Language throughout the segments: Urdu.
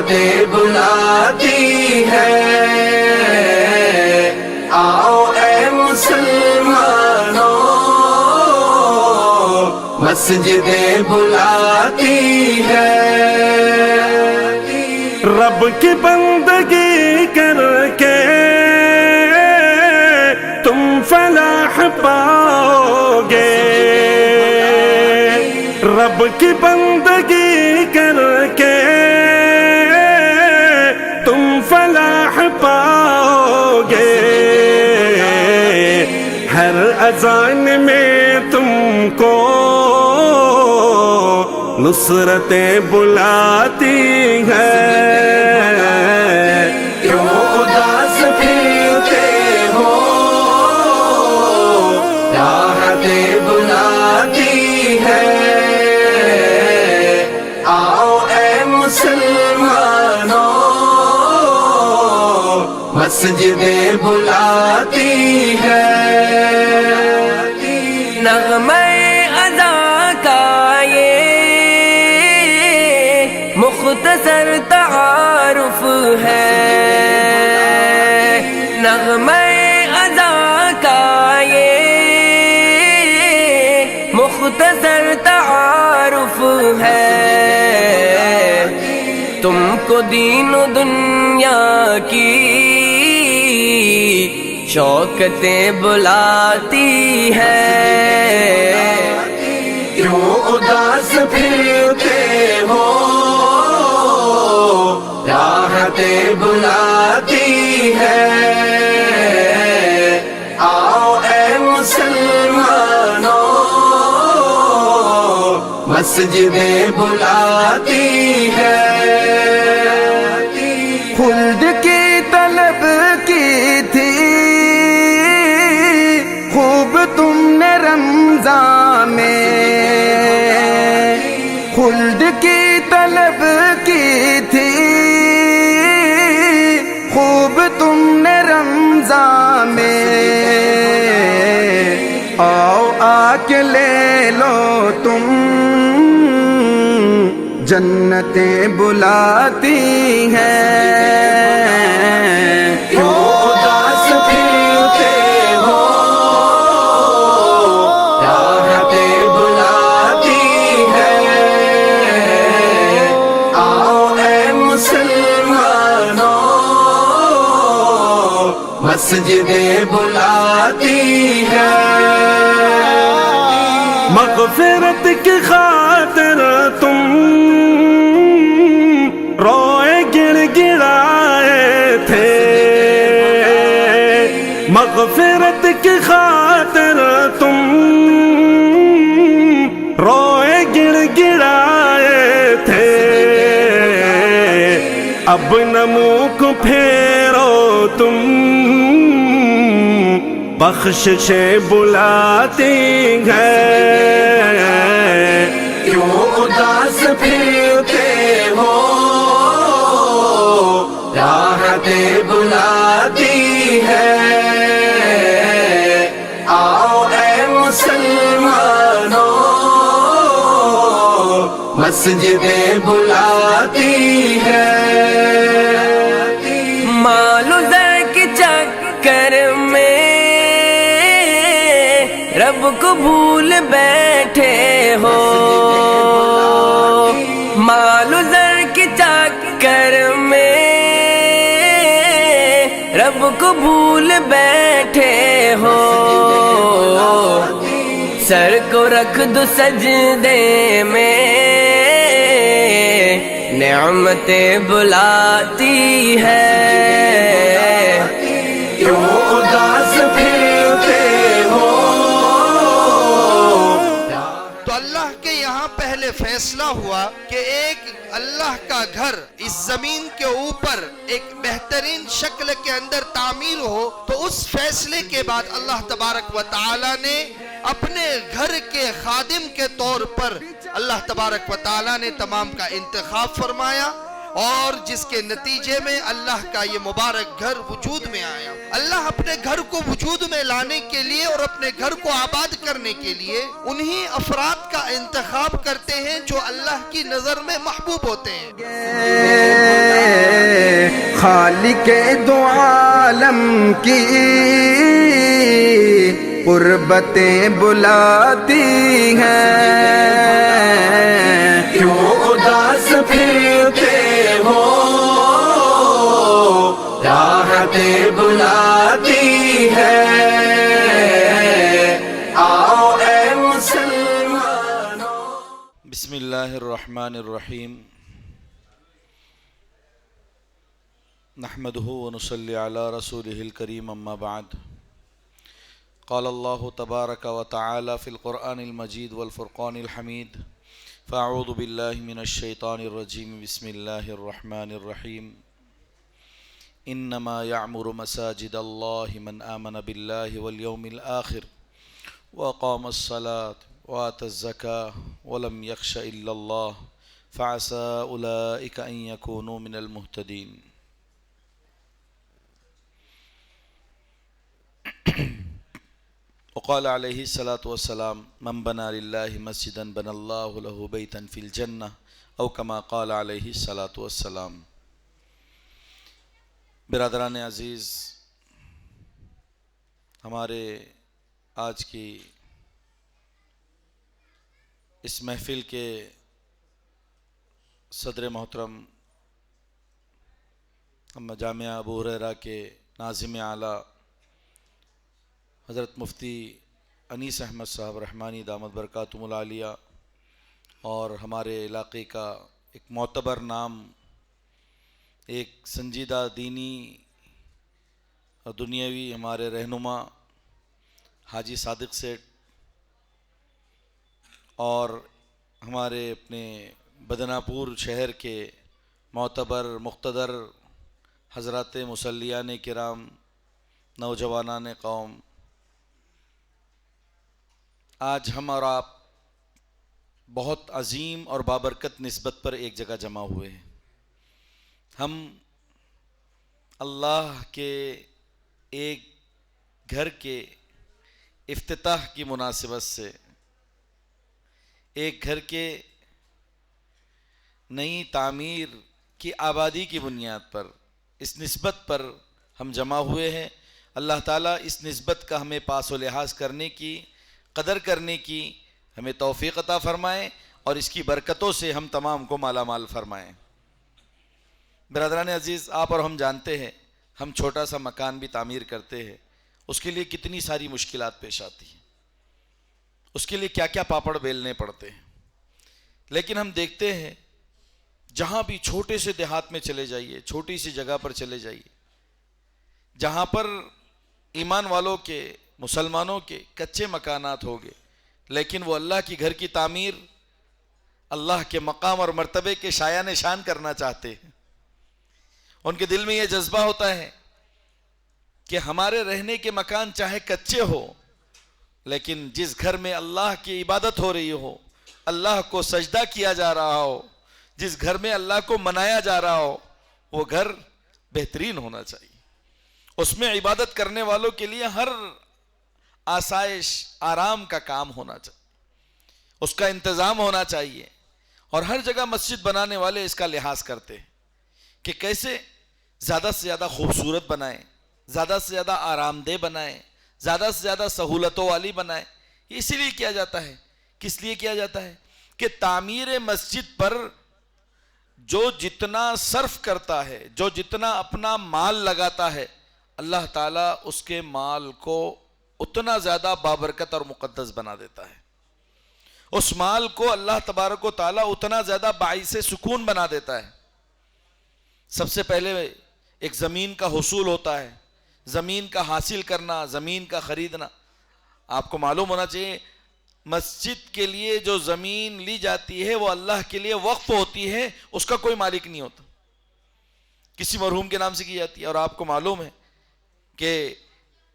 راحتیں بلاتی ہے، آؤ اے مسلمانوں مسجدیں بلاتی ہے۔ رب کی بندگی کر کے تم فلاح پاؤ گے، رب کی بندگی کر کے تم فلاح پاؤ گے، ہر اذان میں تم کو نصرتیں بلاتی ہیں۔ کیوں اداس پھرتے ہو، راحتیں بلاتی ہے، آؤ اے مسلمانوں مسجدیں بلاتی ہے۔ نغمہ ادا کا یہ مختصر تعارف ہے، نغمہ ادا کا یہ مختصر تعارف ہے، تم کو دین و دنیا کی شوکتیں بلاتی ہے۔ کیوں اداس پھرتے ہو، راحتیں بلاتی ہے، آؤ اے مسلمانوں مسجدیں بلاتی ہے۔ خلد کی طلب کی تھی خوب تم نے رمضان میں، خلد کی طلب کی تھی خوب تم نے رمضان میں، آؤ آ کے لے لو تم جنتیں بلاتی ہیں۔ کیوں اداس پھرتے ہو، راحتیں بلاتی ہے، آؤ اے مسلمانوں مسجدیں بلاتی ہے۔ مغفرت کی خاطر تم روئے گڑ گڑائے تھے، مغفرت کی خاطر تم روئے گڑ گڑائے تھے، اب نہ منہ کو پھیرو تم بخششیں بلاتی ہیں۔ کیوں اداس پھرتے ہو، راحتیں بلاتی ہے، آؤ اے مسلمانوں مسجدیں بلاتی ہے۔ مال و زر کے چکر میں رب کو بھول بیٹھے ہو، مال و زر کے چکر میں رب کو بھول بیٹھے ہو، سر کو رکھ دو سجدے میں نعمتیں بلاتی ہے۔ کیوں اداس پھرتے ہو، تو اللہ کے یہاں پہلے فیصلہ ہوا کہ ایک اللہ کا گھر اس زمین کے اوپر ایک بہترین شکل کے اندر تعمیر ہو، تو اس فیصلے کے بعد اللہ تبارک و تعالی نے اپنے گھر کے خادم کے طور پر اللہ تبارک و تعالی نے تمام کا انتخاب فرمایا، اور جس کے نتیجے میں اللہ کا یہ مبارک گھر وجود میں آیا۔ اللہ اپنے گھر کو وجود میں لانے کے لیے اور اپنے گھر کو آباد کرنے کے لیے انہی افراد کا انتخاب کرتے ہیں جو اللہ کی نظر میں محبوب ہوتے ہیں۔ خالق دو عالم کی قربتیں بلاتی ہیں، کیوں اداس پھرتے ہو، راحتیں بلاتی ہے، آؤ اے مسلمانوں۔ بسم اللہ الرحمن الرحیم، نحمده ونصلي على رسوله الكريم، اما بعد، قال الله تبارك وتعالى في القرآن المجيد والفرقان الحميد، فأعوذ بالله من الشيطان الرجيم، بسم الله الرحمن الرحيم، إنما يعمر مساجد الله من آمن بالله واليوم الآخر وأقام الصلاة وآتى الزكاة ولم يخش إلا الله فعسى أولئك أن يكونوا من المهتدين۔ وقال عليه الصلاة والسلام، من بنى لله مسجدا بنى الله له بيتا في الجنة، او كما قال عليه الصلاة والسلام۔ برادران عزیز، ہمارے آج کی اس محفل کے صدر محترم، ہم جامعہ ابو ہریرہ کے ناظم اعلیٰ حضرت مفتی انیس احمد صاحب رحمانی دامت برکاتہم العالیہ، اور ہمارے علاقے کا ایک معتبر نام، ایک سنجیدہ دینی اور دنیاوی ہمارے رہنما حاجی صادق سیٹھ، اور ہمارے اپنے بدناپور شہر کے معتبر مقتدر حضرات مصلیان کرام، نوجوانان قوم، آج ہم اور آپ بہت عظیم اور بابرکت نسبت پر ایک جگہ جمع ہوئے ہیں۔ ہم اللہ کے ایک گھر کے افتتاح کی مناسبت سے، ایک گھر کے نئی تعمیر کی آبادی کی بنیاد پر، اس نسبت پر ہم جمع ہوئے ہیں۔ اللہ تعالیٰ اس نسبت کا ہمیں پاس و لحاظ کرنے کی، قدر کرنے کی ہمیں توفیق عطا فرمائیں، اور اس کی برکتوں سے ہم تمام کو مالا مال فرمائیں۔ برادران عزیز، آپ اور ہم جانتے ہیں، ہم چھوٹا سا مکان بھی تعمیر کرتے ہیں، اس کے لیے کتنی ساری مشکلات پیش آتی ہیں، اس کے لیے کیا کیا پاپڑ بیلنے پڑتے ہیں، لیکن ہم دیکھتے ہیں جہاں بھی چھوٹے سے دیہات میں چلے جائیے، چھوٹی سی جگہ پر چلے جائیے، جہاں پر ایمان والوں کے، مسلمانوں کے کچے مکانات ہوگے، لیکن وہ اللہ کی گھر کی تعمیر اللہ کے مقام اور مرتبے کے شایع نشان کرنا چاہتے ہیں۔ ان کے دل میں یہ جذبہ ہوتا ہے کہ ہمارے رہنے کے مکان چاہے کچے ہو، لیکن جس گھر میں اللہ کی عبادت ہو رہی ہو، اللہ کو سجدہ کیا جا رہا ہو، جس گھر میں اللہ کو منایا جا رہا ہو، وہ گھر بہترین ہونا چاہیے۔ اس میں عبادت کرنے والوں کے لیے ہر آسائش، آرام کا کام ہونا چاہیے، اس کا انتظام ہونا چاہیے، اور ہر جگہ مسجد بنانے والے اس کا لحاظ کرتے ہیں کہ کیسے زیادہ سے زیادہ خوبصورت بنائیں، زیادہ سے زیادہ آرام دہ بنائیں، زیادہ سے زیادہ سہولتوں والی بنائیں۔ یہ اسی لیے کیا جاتا ہے، کس لیے کیا جاتا ہے کہ تعمیر مسجد پر جو جتنا صرف کرتا ہے، جو جتنا اپنا مال لگاتا ہے، اللہ تعالیٰ اس کے مال کو اتنا زیادہ بابرکت اور مقدس بنا دیتا ہے۔ اس مال کو اللہ تبارک و تعالیٰ اتنا زیادہ باعث سکون بنا دیتا ہے۔ سب سے پہلے ایک زمین کا حصول ہوتا ہے، زمین کا حاصل کرنا، زمین کا خریدنا۔ آپ کو معلوم ہونا چاہیے، مسجد کے لیے جو زمین لی جاتی ہے وہ اللہ کے لیے وقف ہوتی ہے، اس کا کوئی مالک نہیں ہوتا، کسی مرحوم کے نام سے کی جاتی ہے۔ اور آپ کو معلوم ہے کہ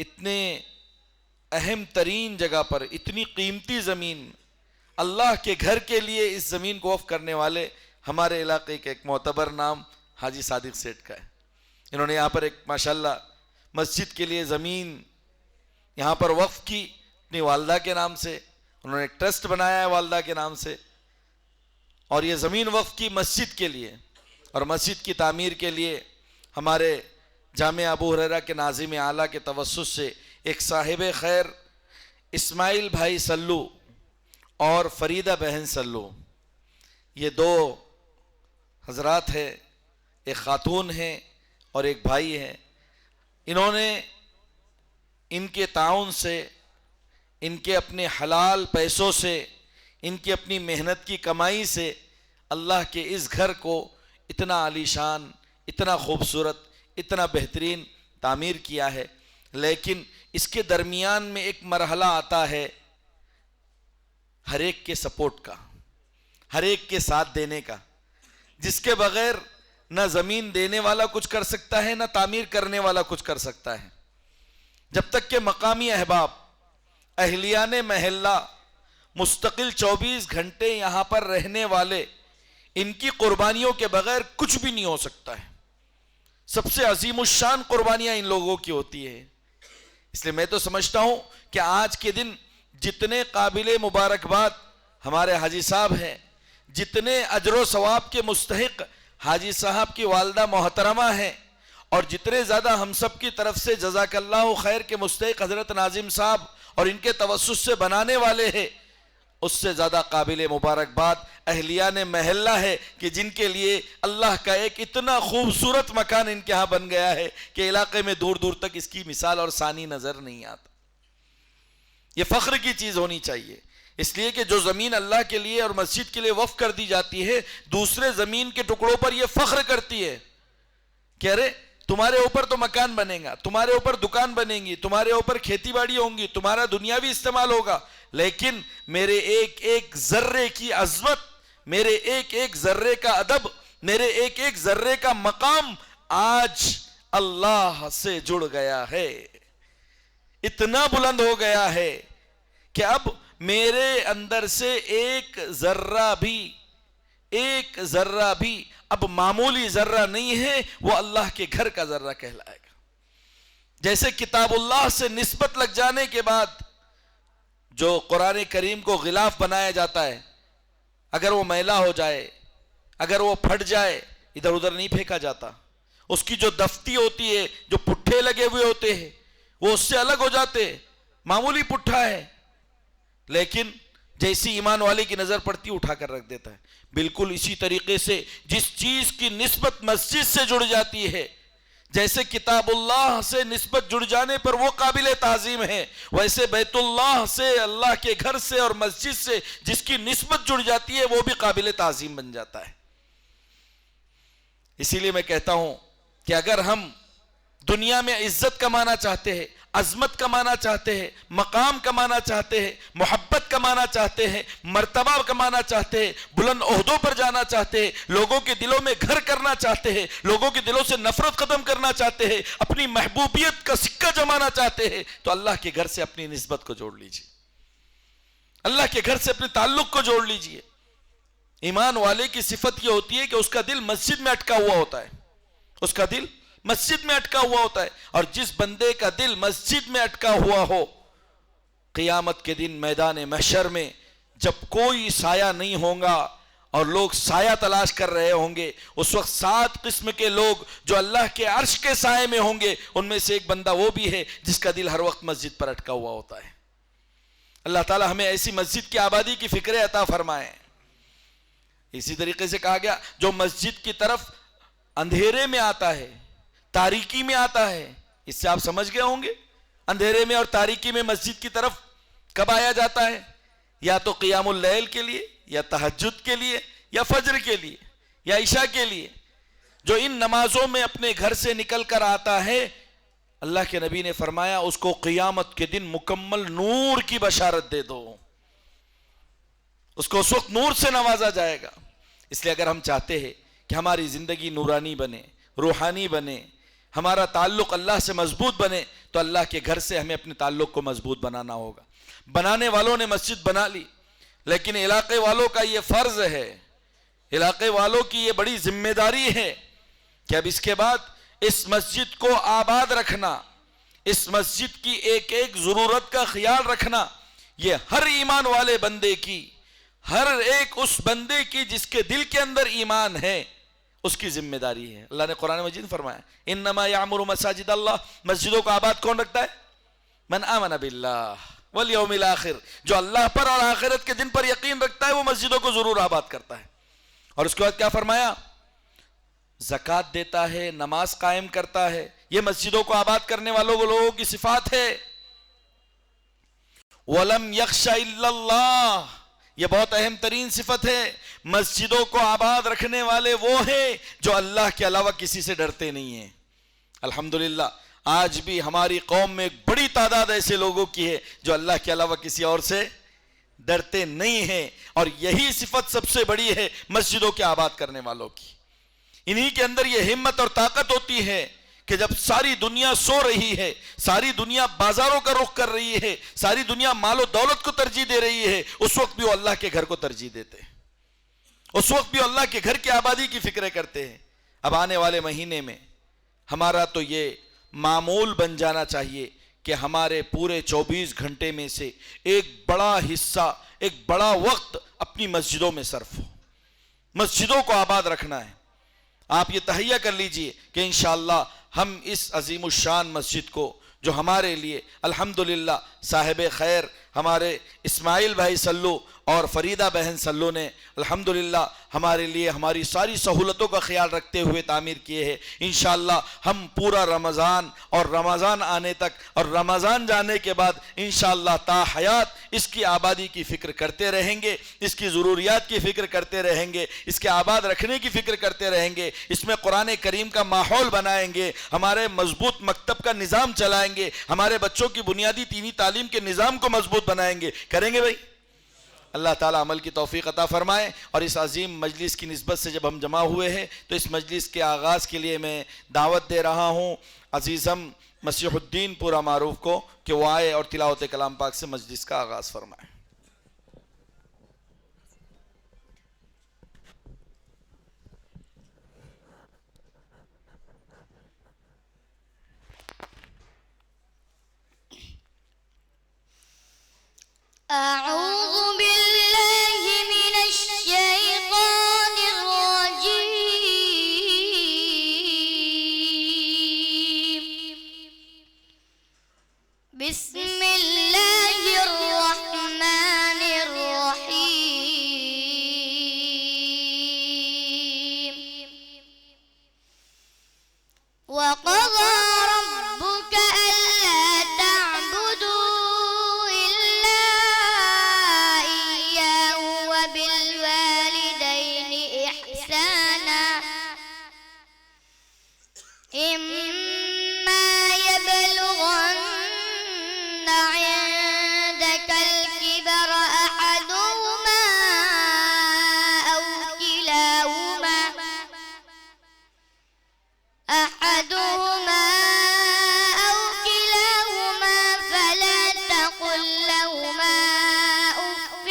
اتنے اہم ترین جگہ پر اتنی قیمتی زمین، اللہ کے گھر کے لیے اس زمین کو وقف کرنے والے ہمارے علاقے کے ایک معتبر نام حاجی صادق سیٹھ کا ہے. انہوں نے یہاں پر ایک ماشاءاللہ مسجد کے لیے زمین یہاں پر وقف کی اپنی والدہ کے نام سے. انہوں نے ایک ٹرسٹ بنایا ہے والدہ کے نام سے, اور یہ زمین وقف کی مسجد کے لیے, اور مسجد کی تعمیر کے لیے ہمارے جامع ابو ہریرہ کے ناظم اعلیٰ کے توسط سے ایک صاحب خیر اسماعیل بھائی سلو اور فریدہ بہن سلو, یہ دو حضرات ہیں, ایک خاتون ہیں اور ایک بھائی ہے. انہوں نے ان کے تعاون سے, ان کے اپنے حلال پیسوں سے, ان کی اپنی محنت کی کمائی سے اللہ کے اس گھر کو اتنا عالی شان, اتنا خوبصورت, اتنا بہترین تعمیر کیا ہے. لیکن اس کے درمیان میں ایک مرحلہ آتا ہے ہر ایک کے سپورٹ کا, ہر ایک کے ساتھ دینے کا, جس کے بغیر نہ زمین دینے والا کچھ کر سکتا ہے, نہ تعمیر کرنے والا کچھ کر سکتا ہے. جب تک کہ مقامی احباب, اہلیان محلہ, مستقل 24 گھنٹے یہاں پر رہنے والے, ان کی قربانیوں کے بغیر کچھ بھی نہیں ہو سکتا ہے. سب سے عظیم الشان قربانیاں ان لوگوں کی ہوتی ہے. اس لیے میں تو سمجھتا ہوں کہ آج کے دن جتنے قابل مبارکباد ہمارے حاجی صاحب ہیں, جتنے اجر و ثواب کے مستحق حاجی صاحب کی والدہ محترمہ ہیں, اور جتنے زیادہ ہم سب کی طرف سے جزاک اللہ خیر کے مستحق حضرت ناظم صاحب اور ان کے توسط سے بنانے والے ہیں, اس سے زیادہ قابل مبارکباد اہلیان محلہ ہے کہ جن کے لیے اللہ کا ایک اتنا خوبصورت مکان ان کے ہاں بن گیا ہے کہ علاقے میں دور دور تک اس کی مثال اور ثانی نظر نہیں آتا. یہ فخر کی چیز ہونی چاہیے, اس لیے کہ جو زمین اللہ کے لیے اور مسجد کے لیے وقف کر دی جاتی ہے, دوسرے زمین کے ٹکڑوں پر یہ فخر کرتی ہے کہ ارے تمہارے اوپر تو مکان بنے گا, تمہارے اوپر دکان بنیں گی, تمہارے اوپر کھیتی باڑی ہوں گی, تمہارا دنیاوی استعمال ہوگا, لیکن میرے ایک ایک ذرے کی عظمت, میرے ایک ایک ذرے کا ادب, میرے ایک ایک ذرے کا مقام آج اللہ سے جڑ گیا ہے, اتنا بلند ہو گیا ہے کہ اب میرے اندر سے ایک ذرہ بھی اب معمولی ذرہ نہیں ہے, وہ اللہ کے گھر کا ذرہ کہلائے گا. جیسے کتاب اللہ سے نسبت لگ جانے کے بعد جو قرآن کریم کو غلاف بنایا جاتا ہے, اگر وہ میلا ہو جائے, اگر وہ پھٹ جائے, ادھر ادھر نہیں پھینکا جاتا. اس کی جو دفتی ہوتی ہے, جو پٹھے لگے ہوئے ہوتے ہیں, وہ اس سے الگ ہو جاتے ہیں, معمولی پٹھا ہے, لیکن جیسی ایمان والے کی نظر پڑتی اٹھا کر رکھ دیتا ہے. بالکل اسی طریقے سے جس چیز کی نسبت مسجد سے جڑ جاتی ہے, جیسے کتاب اللہ سے نسبت جڑ جانے پر وہ قابل تعظیم ہے, ویسے بیت اللہ سے, اللہ کے گھر سے اور مسجد سے جس کی نسبت جڑ جاتی ہے, وہ بھی قابل تعظیم بن جاتا ہے. اسی لیے میں کہتا ہوں کہ اگر ہم دنیا میں عزت کمانا چاہتے ہیں, عظمت کمانا چاہتے ہیں, مقام کمانا چاہتے ہیں, محبت کمانا چاہتے ہیں, مرتبہ کمانا چاہتے ہیں, بلند عہدوں پر جانا چاہتے ہیں, لوگوں کے دلوں میں گھر کرنا چاہتے ہیں, لوگوں کے دلوں سے نفرت ختم کرنا چاہتے ہیں, اپنی محبوبیت کا سکہ جمانا چاہتے ہیں, تو اللہ کے گھر سے اپنی نسبت کو جوڑ لیجئے, اللہ کے گھر سے اپنے تعلق کو جوڑ لیجئے. ایمان والے کی صفت یہ ہوتی ہے کہ اس کا دل مسجد میں اٹکا ہوا ہوتا ہے, اس کا دل مسجد میں اٹکا ہوا ہوتا ہے. اور جس بندے کا دل مسجد میں اٹکا ہوا ہو, قیامت کے دن میدان محشر میں جب کوئی سایہ نہیں ہوگا اور لوگ سایہ تلاش کر رہے ہوں گے, اس وقت 7 قسم کے لوگ جو اللہ کے عرش کے سائے میں ہوں گے, ان میں سے ایک بندہ وہ بھی ہے جس کا دل ہر وقت مسجد پر اٹکا ہوا ہوتا ہے. اللہ تعالی ہمیں ایسی مسجد کی آبادی کی فکر عطا فرمائے. اسی طریقے سے کہا گیا جو مسجد کی طرف اندھیرے میں آتا ہے, تاریکی میں آتا ہے, اس سے آپ سمجھ گئے ہوں گے اندھیرے میں اور تاریکی میں مسجد کی طرف کب آیا جاتا ہے, یا تو قیام اللیل کے لیے, یا تہجد کے لیے, یا فجر کے لیے, یا عشاء کے لیے. جو ان نمازوں میں اپنے گھر سے نکل کر آتا ہے, اللہ کے نبی نے فرمایا اس کو قیامت کے دن مکمل نور کی بشارت دے دو, اس کو اس وقت نور سے نوازا جائے گا. اس لیے اگر ہم چاہتے ہیں کہ ہماری زندگی نورانی بنے, روحانی بنے, ہمارا تعلق اللہ سے مضبوط بنے, تو اللہ کے گھر سے ہمیں اپنے تعلق کو مضبوط بنانا ہوگا. بنانے والوں نے مسجد بنا لی, لیکن علاقے والوں کا یہ فرض ہے, علاقے والوں کی یہ بڑی ذمہ داری ہے کہ اب اس کے بعد اس مسجد کو آباد رکھنا، اس مسجد کی ایک ایک ضرورت کا خیال رکھنا، یہ ہر ایمان والے بندے کی، ہر ایک اس بندے کی جس کے دل کے اندر ایمان ہے، اس کی ذمہ داری ہے۔ اللہ نے قرآن مجید فرمایا انما یعمر مساجد اللہ، مسجدوں کو آباد کون رکھتا ہے؟ من آمن باللہ والیوم الآخر، جو اللہ پر اور آخرت کے دن پر یقین رکھتا ہے وہ مسجدوں کو ضرور آباد کرتا ہے۔ اور اس کے بعد کیا فرمایا؟ زکوٰۃ دیتا ہے، نماز قائم کرتا ہے، یہ مسجدوں کو آباد کرنے لوگوں کی صفات ہے۔ وَلَمْ يَخْشَ إِلَّا اللَّهِ، یہ بہت اہم ترین صفت ہے۔ مسجدوں کو آباد رکھنے والے وہ ہیں جو اللہ کے علاوہ کسی سے ڈرتے نہیں ہیں۔ الحمدللہ آج بھی ہماری قوم میں ایک بڑی تعداد ایسے لوگوں کی ہے جو اللہ کے علاوہ کسی اور سے ڈرتے نہیں ہیں، اور یہی صفت سب سے بڑی ہے مسجدوں کے آباد کرنے والوں کی۔ انہی کے اندر یہ ہمت اور طاقت ہوتی ہے کہ جب ساری دنیا سو رہی ہے، ساری دنیا بازاروں کا رخ کر رہی ہے، ساری دنیا مال و دولت کو ترجیح دے رہی ہے، اس وقت بھی وہ اللہ کے گھر کو ترجیح دیتے ہیں، اس وقت بھی اللہ کے گھر کی آبادی کی فکریں کرتے ہیں۔ اب آنے والے مہینے میں ہمارا تو یہ معمول بن جانا چاہیے کہ ہمارے پورے 24 گھنٹے میں سے ایک بڑا حصہ، ایک بڑا وقت اپنی مسجدوں میں صرف ہو، مسجدوں کو آباد رکھنا ہے۔ آپ یہ تہیہ کر لیجئے کہ انشاءاللہ ہم اس عظیم الشان مسجد کو جو ہمارے لیے الحمدللہ صاحب خیر ہمارے اسماعیل بھائی سلو اور فریدہ بہن سلو نے الحمدللہ ہمارے لیے ہماری ساری سہولتوں کا خیال رکھتے ہوئے تعمیر کیے ہیں، انشاءاللہ ہم پورا رمضان اور رمضان آنے تک اور رمضان جانے کے بعد انشاءاللہ تا حیات اس کی آبادی کی فکر کرتے رہیں گے، اس کی ضروریات کی فکر کرتے رہیں گے، اس کے آباد رکھنے کی فکر کرتے رہیں گے، اس میں قرآن کریم کا ماحول بنائیں گے، ہمارے مضبوط مکتب کا نظام چلائیں گے، ہمارے بچوں کی بنیادی دینی تعلیم کے نظام کو مضبوط بنائیں گے۔ کریں گے بھائی؟ اللہ تعالیٰ عمل کی توفیق عطا فرمائے۔ اور اس عظیم مجلس کی نسبت سے جب ہم جمع ہوئے ہیں تو اس مجلس کے آغاز کے لیے میں دعوت دے رہا ہوں عزیزم مسیح الدین پورا معروف کو کہ وہ آئے اور تلاوت کلام پاک سے مجلس کا آغاز فرمائے۔ أعوذ بالله من الشيطان الرجيم بسم الله الرحمن الرحيم وقضى ربك ألا تعبدوا إما يبلغن عندك الكبر أحدهما أو كلاهما فلا تقل لهما أف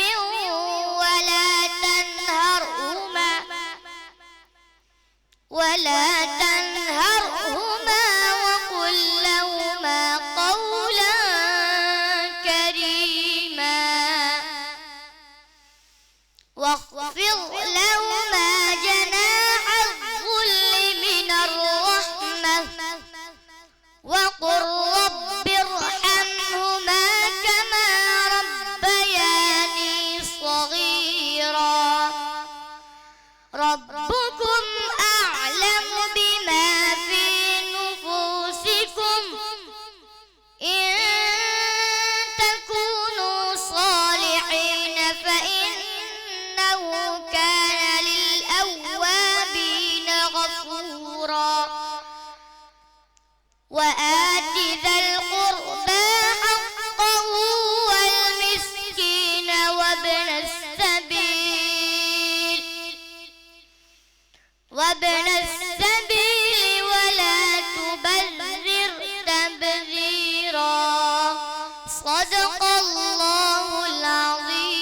ولا تنهرهما وقل لهما قولا كريما واخفض لهما جناح الذل من الرحمة وقل رب ارحمهما كما ربياني صغيرا ربكم أعلم بما في نفوسكم إن تكونوا صالحين فإنه كان للأوابين غفورا وآت ذا القربى حقه والمسكين وابن السبيل ولا تبذر تبذيرا صدق الله العظيم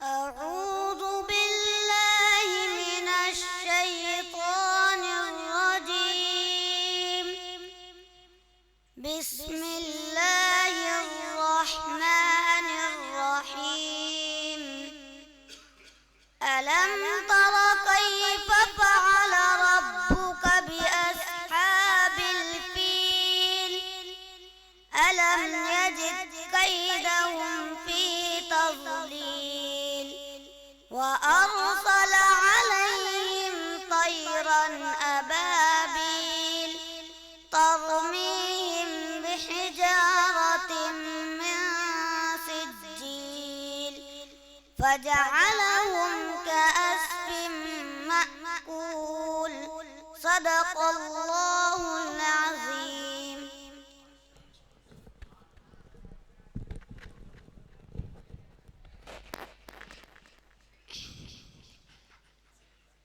أعوذ بالله من الشيطان الرجيم بسم الله الرحمن الرحيم ألم تر كيف فعل ربك بأصحاب الفيل ألم يجد كيدهم في تضليل وأرسل عليهم طيرا أبابيل ترميهم بحجارة من سجيل فجعلهم كعصف مأكول صدق الله العظيم.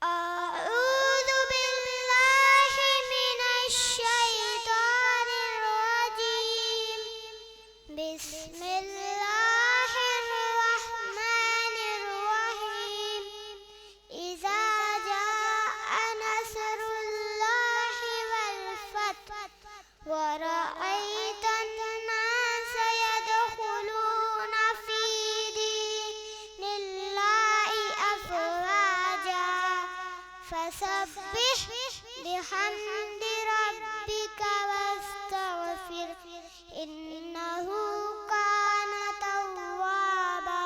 أعوذ بالله من الشيطان الرجيم بسم الله الرحمن الرحيم إذا جاء نصر الله والفتح ورأيت الناس يدخلون في دين الله أفواجا فسبح بحمد ربك واستغفر إنه كان توابا.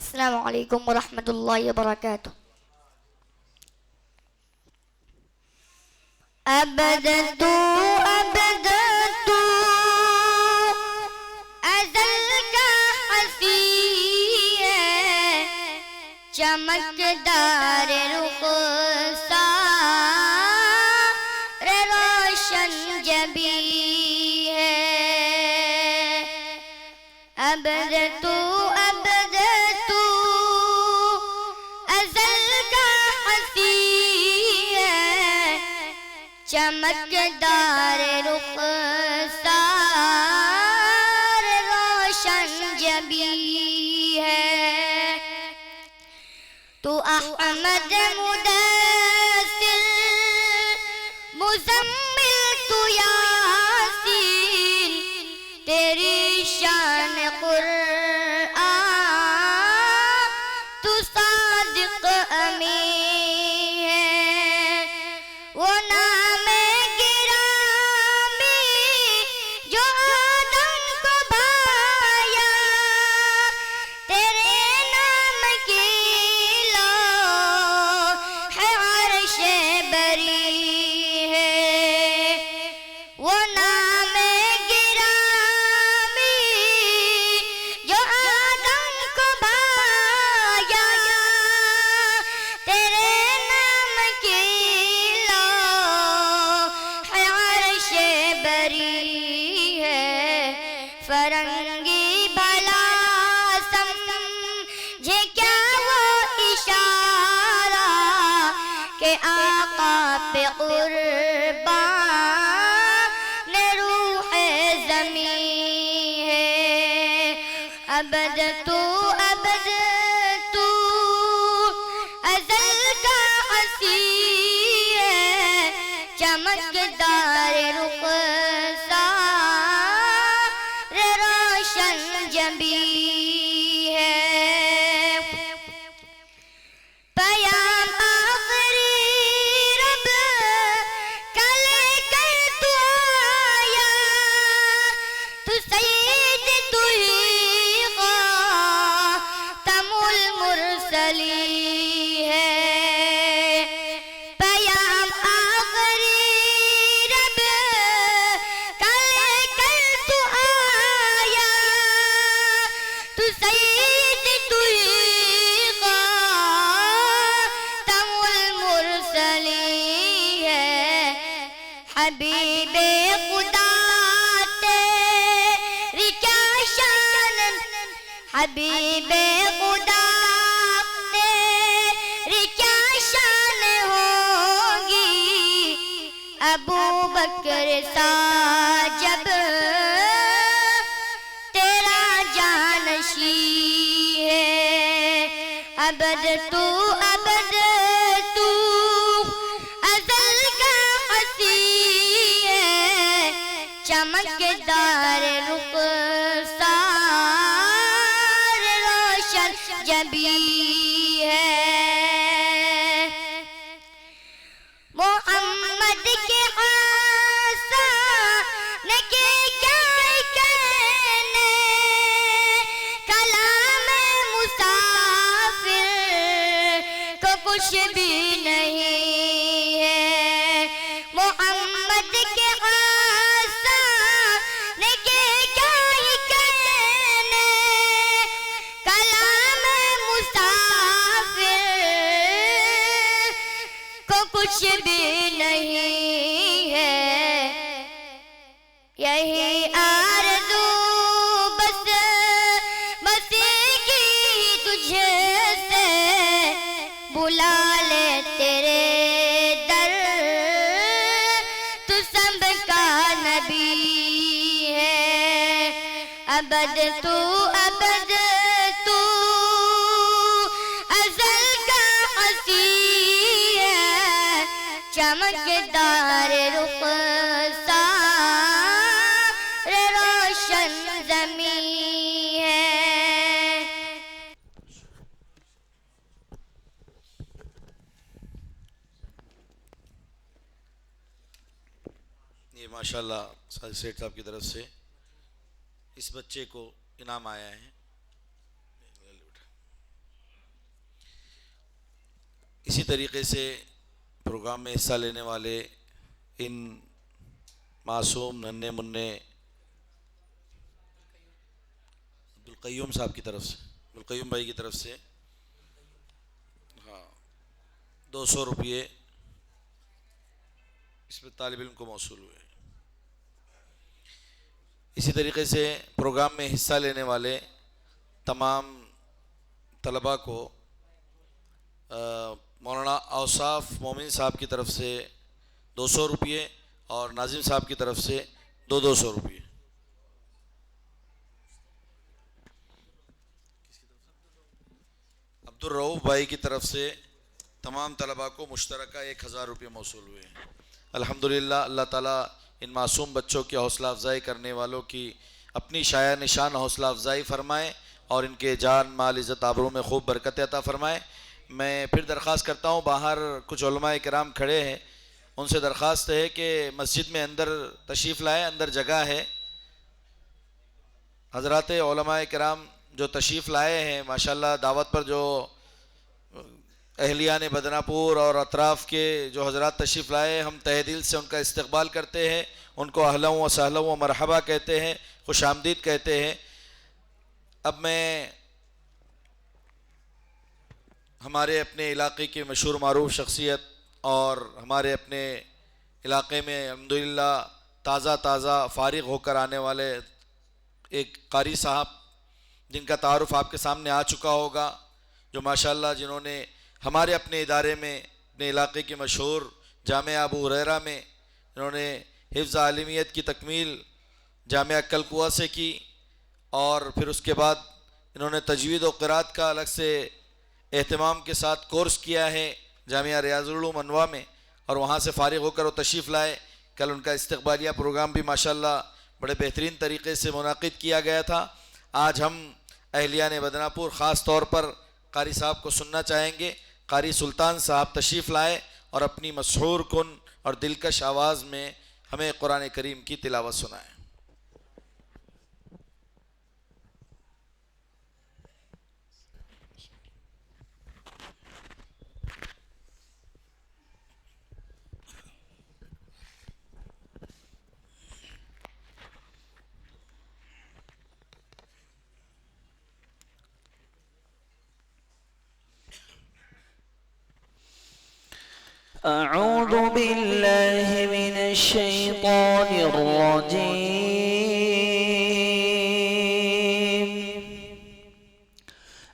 السلام عليكم ورحمة الله وبركاته. أبدت چمکدار رخسار روشن جبی ہے ابد تو ازل کا ہنسی ہے چمکدار رخسار روشن جبی ہے تو احمد مدثر مزمل تو یاسین تیری شان قرآن تو صادق امین ہے وہ نام گرامی جو آدم کو بھایا تیرے نام کی ہے عرش بری ہے وہ نام گرامی جو آدم کو بھایا تیرے نام کی ہے عرش بری ہے فرنگی بھلا سمجھے کیا وہ اشارہ کہ آقا پہ قربان روح زمین ہے ابد تو ازل کا ہنسی ہے چمکدار رخسار روشن جبی ہے پیام آخری رب کا لے کر تو آیا تو سید تو ہی خاتم المرسلی ہے پیام آخری رب کا لے کر تو آیا تو سید تو ہی خاتم المرسلی ہے حبیب خدا تیری کیا شان حبیب خدا تیری کیا شان ہوگی ابو بکر سا جب تیرا جانشی ہے ابد تو ازل کا ہنسی ہے چمکدار رخسار روشن جبی ہے محمد کے آسان کے کیا کہنے کلام مسافر کو کچھ بھی نہیں ہے محمد کے آسان کے کیا کہنے کلام مسافر کو کچھ بھی نہیں ہے یہی آرزو بس کی تجھ سے بلا لے تیرے در تو سب کا نبی ہے ابد تو ازل کا ہنسی ہے چمکدار رخسار روشن زمین ہے یہ ماشاءاللہ ساجد سیٹھ صاحب کی طرف سے اس بچے کو انعام آیا ہے. اسی طریقے سے پروگرام میں حصہ لینے والے ان معصوم ننھے منع عبدالقیوم صاحب کی طرف سے، عبدالقیوم بھائی کی طرف سے 200 روپیے اس میں طالب علم کو موصول ہوئے۔ اسی طریقے سے پروگرام میں حصہ لینے والے تمام طلباء کو مولانا اوصاف مومن صاحب کی طرف سے 200 روپیے اور ناظم صاحب کی طرف سے 200 روپیے۔ عبدالرؤف بھائی کی طرف سے تمام طلباء کو مشترکہ 1000 روپے موصول ہوئے ہیں۔ الحمدللہ اللہ تعالیٰ ان معصوم بچوں کی حوصلہ افزائی کرنے والوں کی اپنی شایع نشان حوصلہ افزائی فرمائے اور ان کے جان مال عزت آبرو میں خوب برکت عطا فرمائے۔ میں پھر درخواست کرتا ہوں، باہر کچھ علماء کرام کھڑے ہیں، ان سے درخواست ہے کہ مسجد میں اندر تشریف لائیں، اندر جگہ ہے۔ حضرات علماء کرام جو تشریف لائے ہیں ماشاءاللہ، دعوت پر جو اہلیان بدنا پور اور اطراف کے جو حضرات تشریف لائے، ہم تہ دل سے ان کا استقبال کرتے ہیں، ان کو اہلا و سہلا و مرحبا کہتے ہیں، خوش آمدید کہتے ہیں۔ اب میں ہمارے اپنے علاقے کی مشہور معروف شخصیت اور ہمارے اپنے علاقے میں الحمدللہ تازہ فارغ ہو کر آنے والے ایک قاری صاحب جن کا تعارف آپ کے سامنے آ چکا ہوگا، جو ماشاءاللہ جنہوں نے ہمارے اپنے ادارے میں اپنے علاقے کی مشہور جامعہ ابو ہریرہ میں انہوں نے حفظ عالمیت کی تکمیل جامعہ کلکوا سے کی، اور پھر اس کے بعد انہوں نے تجوید و قرات کا الگ سے اہتمام کے ساتھ کورس کیا ہے جامعہ ریاض العلوم انواع میں، اور وہاں سے فارغ ہو کر وہ تشریف لائے۔ کل ان کا استقبالیہ پروگرام بھی ماشاءاللہ بڑے بہترین طریقے سے منعقد کیا گیا تھا۔ آج ہم اہلیان بدنا پور خاص طور پر قاری صاحب کو سننا چاہیں گے۔ قاری سلطان صاحب تشریف لائے اور اپنی مسحور کن اور دلکش آواز میں ہمیں قرآن کریم کی تلاوت سنائیں۔ أعوذ بالله من الشيطان الرجيم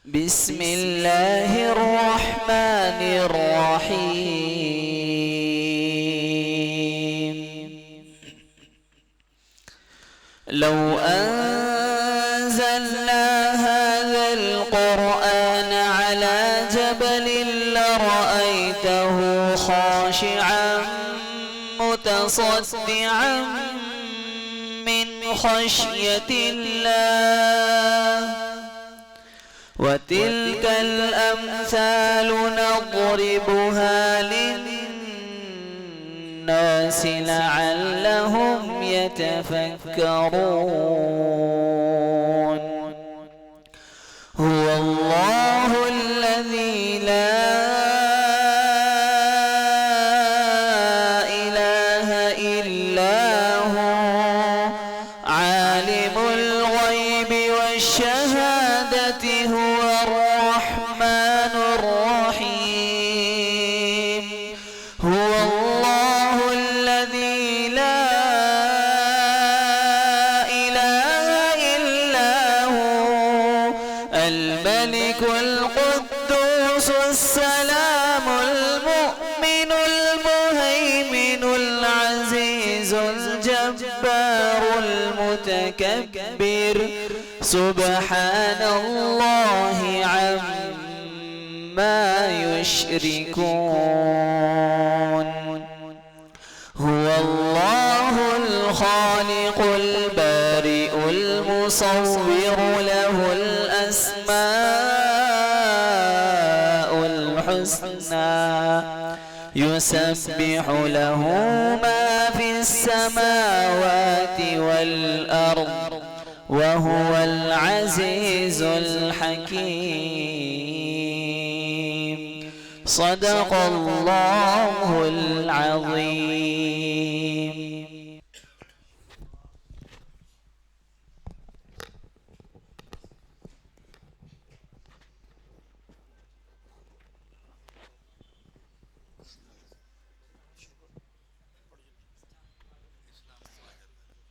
بسم الله الرحمن الرحيم لو أنزلنا هذا القرآن على جبل لرأيته خاشعا متصدعا من خشية الله وتلك الأمثال نضربها للناس لعلهم يتفكرون هو الله الذي لا هو الرحمن الرحيم هو الله الذي لا إله إلا هو الملك القدوس السلام المؤمن المهيمن العزيز الجبار المتكبر سبحان الله عما يشركون هو الله الخالق البارئ المصور له الأسماء الحسنى يسبح له ما في السماوات والأرض وهو العزيز الحكيم صدق الله العظيم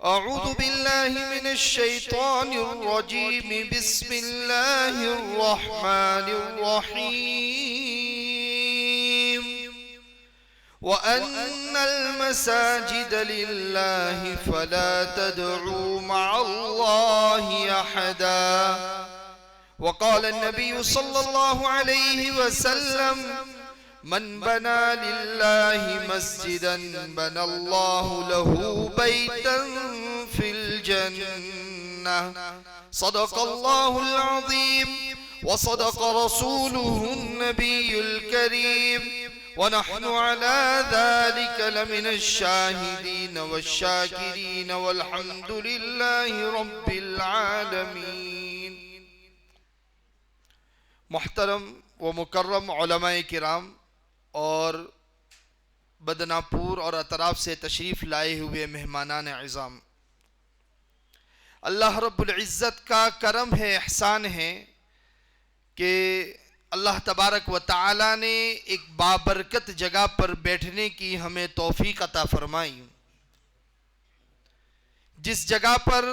أعوذ بالله من الشيطان الرجيم بسم الله الرحمن الرحيم وأن المساجد لله فلا تدعوا مع الله أحدا وقال النبي صلى الله عليه وسلم من بنى لله مسجدا بنى الله له بيتا في الجنة صدق الله العظيم وصدق رسوله النبي الكريم ونحن على ذلك لمن الشاهدين والشاكرين والحمد لله رب العالمين. محترم و مکرم علماء کرام اور بدناپور اور اطراف سے تشریف لائے ہوئے مہمانان عظام، اللہ رب العزت کا کرم ہے، احسان ہے کہ اللہ تبارک و تعالی نے ایک بابرکت جگہ پر بیٹھنے کی ہمیں توفیق عطا فرمائی، جس جگہ پر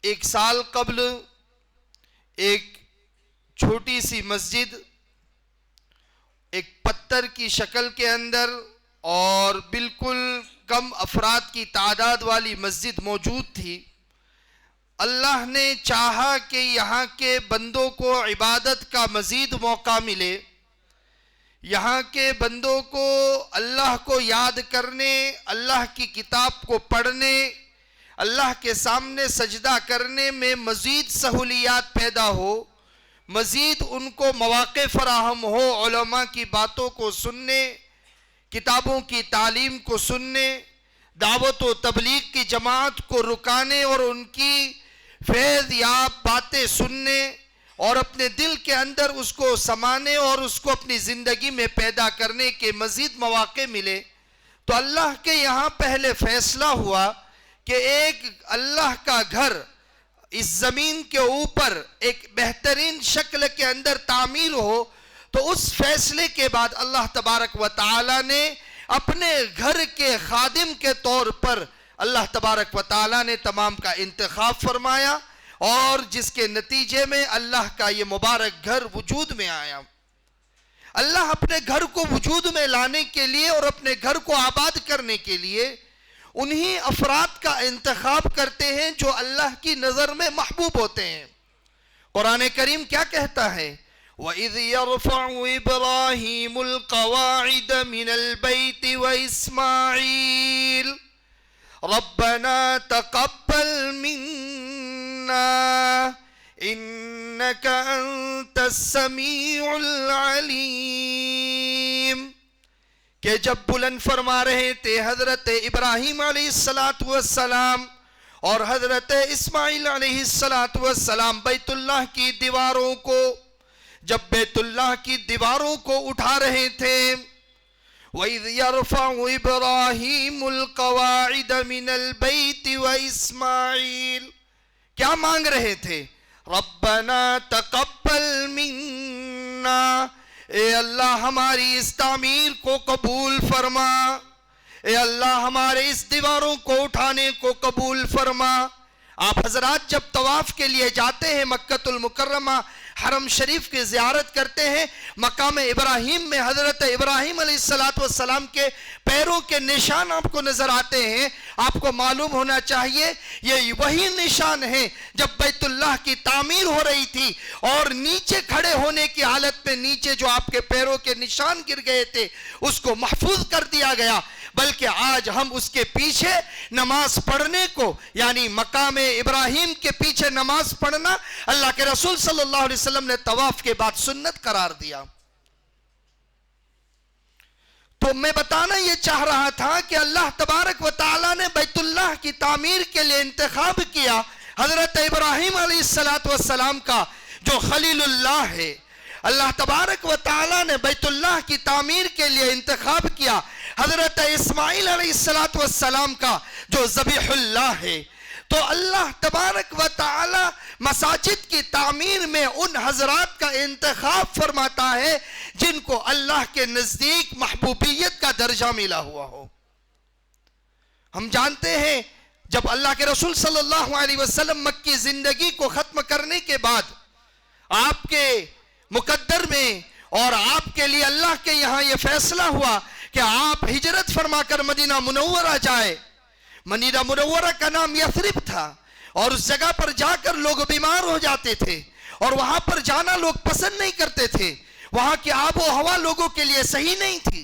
1 سال قبل ایک چھوٹی سی مسجد ایک پتھر کی شکل کے اندر اور بالکل کم افراد کی تعداد والی مسجد موجود تھی، اللہ نے چاہا کہ یہاں کے بندوں کو عبادت کا مزید موقع ملے، یہاں کے بندوں کو اللہ کو یاد کرنے، اللہ کی کتاب کو پڑھنے، اللہ کے سامنے سجدہ کرنے میں مزید سہولیات پیدا ہو، مزید ان کو مواقع فراہم ہو علماء کی باتوں کو سننے، کتابوں کی تعلیم کو سننے، دعوت و تبلیغ کی جماعت کو رکانے اور ان کی فیض یاب باتیں سننے اور اپنے دل کے اندر اس کو سمانے اور اس کو اپنی زندگی میں پیدا کرنے کے مزید مواقع ملے، تو اللہ کے یہاں پہلے فیصلہ ہوا کہ ایک اللہ کا گھر اس زمین کے اوپر ایک بہترین شکل کے اندر تعمیر ہو، تو اس فیصلے کے بعد اللہ تبارک و تعالی نے اپنے گھر کے خادم کے طور پر اللہ تبارک و تعالی نے تمام کا انتخاب فرمایا، اور جس کے نتیجے میں اللہ کا یہ مبارک گھر وجود میں آیا۔ اللہ اپنے گھر کو وجود میں لانے کے لیے اور اپنے گھر کو آباد کرنے کے لیے انہی افراد کا انتخاب کرتے ہیں جو اللہ کی نظر میں محبوب ہوتے ہیں۔ قرآن کریم کیا کہتا ہے؟ وَإِذْ يَرْفَعُ إِبْرَاهِيمُ الْقَوَاعِدَ مِنَ الْبَيْتِ وَإِسْمَاعِيلُ رَبَّنَا تَقَبَّلْ مِنَّا إِنَّكَ أَنْتَ السَّمِيعُ الْعَلِيمُ، کہ جب بلند فرما رہے تھے حضرت ابراہیم علیہ السلام اور حضرت اسماعیل علیہ السلام بیت اللہ کی دیواروں کو، جب بیت اللہ کی دیواروں کو اٹھا رہے تھے، وَإِذْ يَرْفَعُ إِبْرَاهِيمُ الْقَوَاعِدَ مِنَ الْبَيْتِ وَإِسْمَاعِيلُ، کیا مانگ رہے تھے؟ رَبَّنَا تَقَبَّلْ مِنَّا، اے اللہ ہماری اس تعمیر کو قبول فرما، اے اللہ ہمارے اس دیواروں کو اٹھانے کو قبول فرما۔ آپ حضرات جب طواف کے لیے جاتے ہیں مکہ المکرمہ حرم شریف کی زیارت کرتے ہیں، مقام ابراہیم میں حضرت ابراہیم علیہ السلام کے پیروں کے نشان آپ کو نظر آتے ہیں۔ آپ کو معلوم ہونا چاہیے یہ وہی نشان ہیں جب بیت اللہ کی تعمیر ہو رہی تھی اور نیچے کھڑے ہونے کی حالت میں نیچے جو آپ کے پیروں کے نشان گر گئے تھے اس کو محفوظ کر دیا گیا، بلکہ آج ہم اس کے پیچھے نماز پڑھنے کو، یعنی مقام ابراہیم کے پیچھے نماز پڑھنا اللہ کے رسول صلی اللہ علیہ وسلم نے طواف کے بعد سنت قرار دیا۔ تو میں بتانا یہ چاہ رہا تھا کہ اللہ تبارک و تعالی نے بیت اللہ کی تعمیر کے لیے انتخاب کیا حضرت ابراہیم علیہ السلام کا جو خلیل اللہ ہے۔ اللہ تبارک و تعالی نے بیت اللہ کی تعمیر کے لیے انتخاب کیا حضرت اسماعیل علیہ السلام کا جو ذبیح اللہ ہے۔ تو اللہ تبارک و تعالی مساجد کی تعمیر میں ان حضرات کا انتخاب فرماتا ہے جن کو اللہ کے نزدیک محبوبیت کا درجہ ملا ہوا ہو۔ ہم جانتے ہیں جب اللہ کے رسول صلی اللہ علیہ وسلم مکی زندگی کو ختم کرنے کے بعد آپ کے مقدر میں اور آپ کے لیے اللہ کے یہاں یہ فیصلہ ہوا کہ آپ ہجرت فرما کر مدینہ منورہ جائے۔ مدینہ منورہ کا نام یثرب تھا اور اس جگہ پر جا کر لوگ بیمار ہو جاتے تھے اور وہاں پر جانا لوگ پسند نہیں کرتے تھے، وہاں کی آب و ہوا لوگوں کے لیے صحیح نہیں تھی۔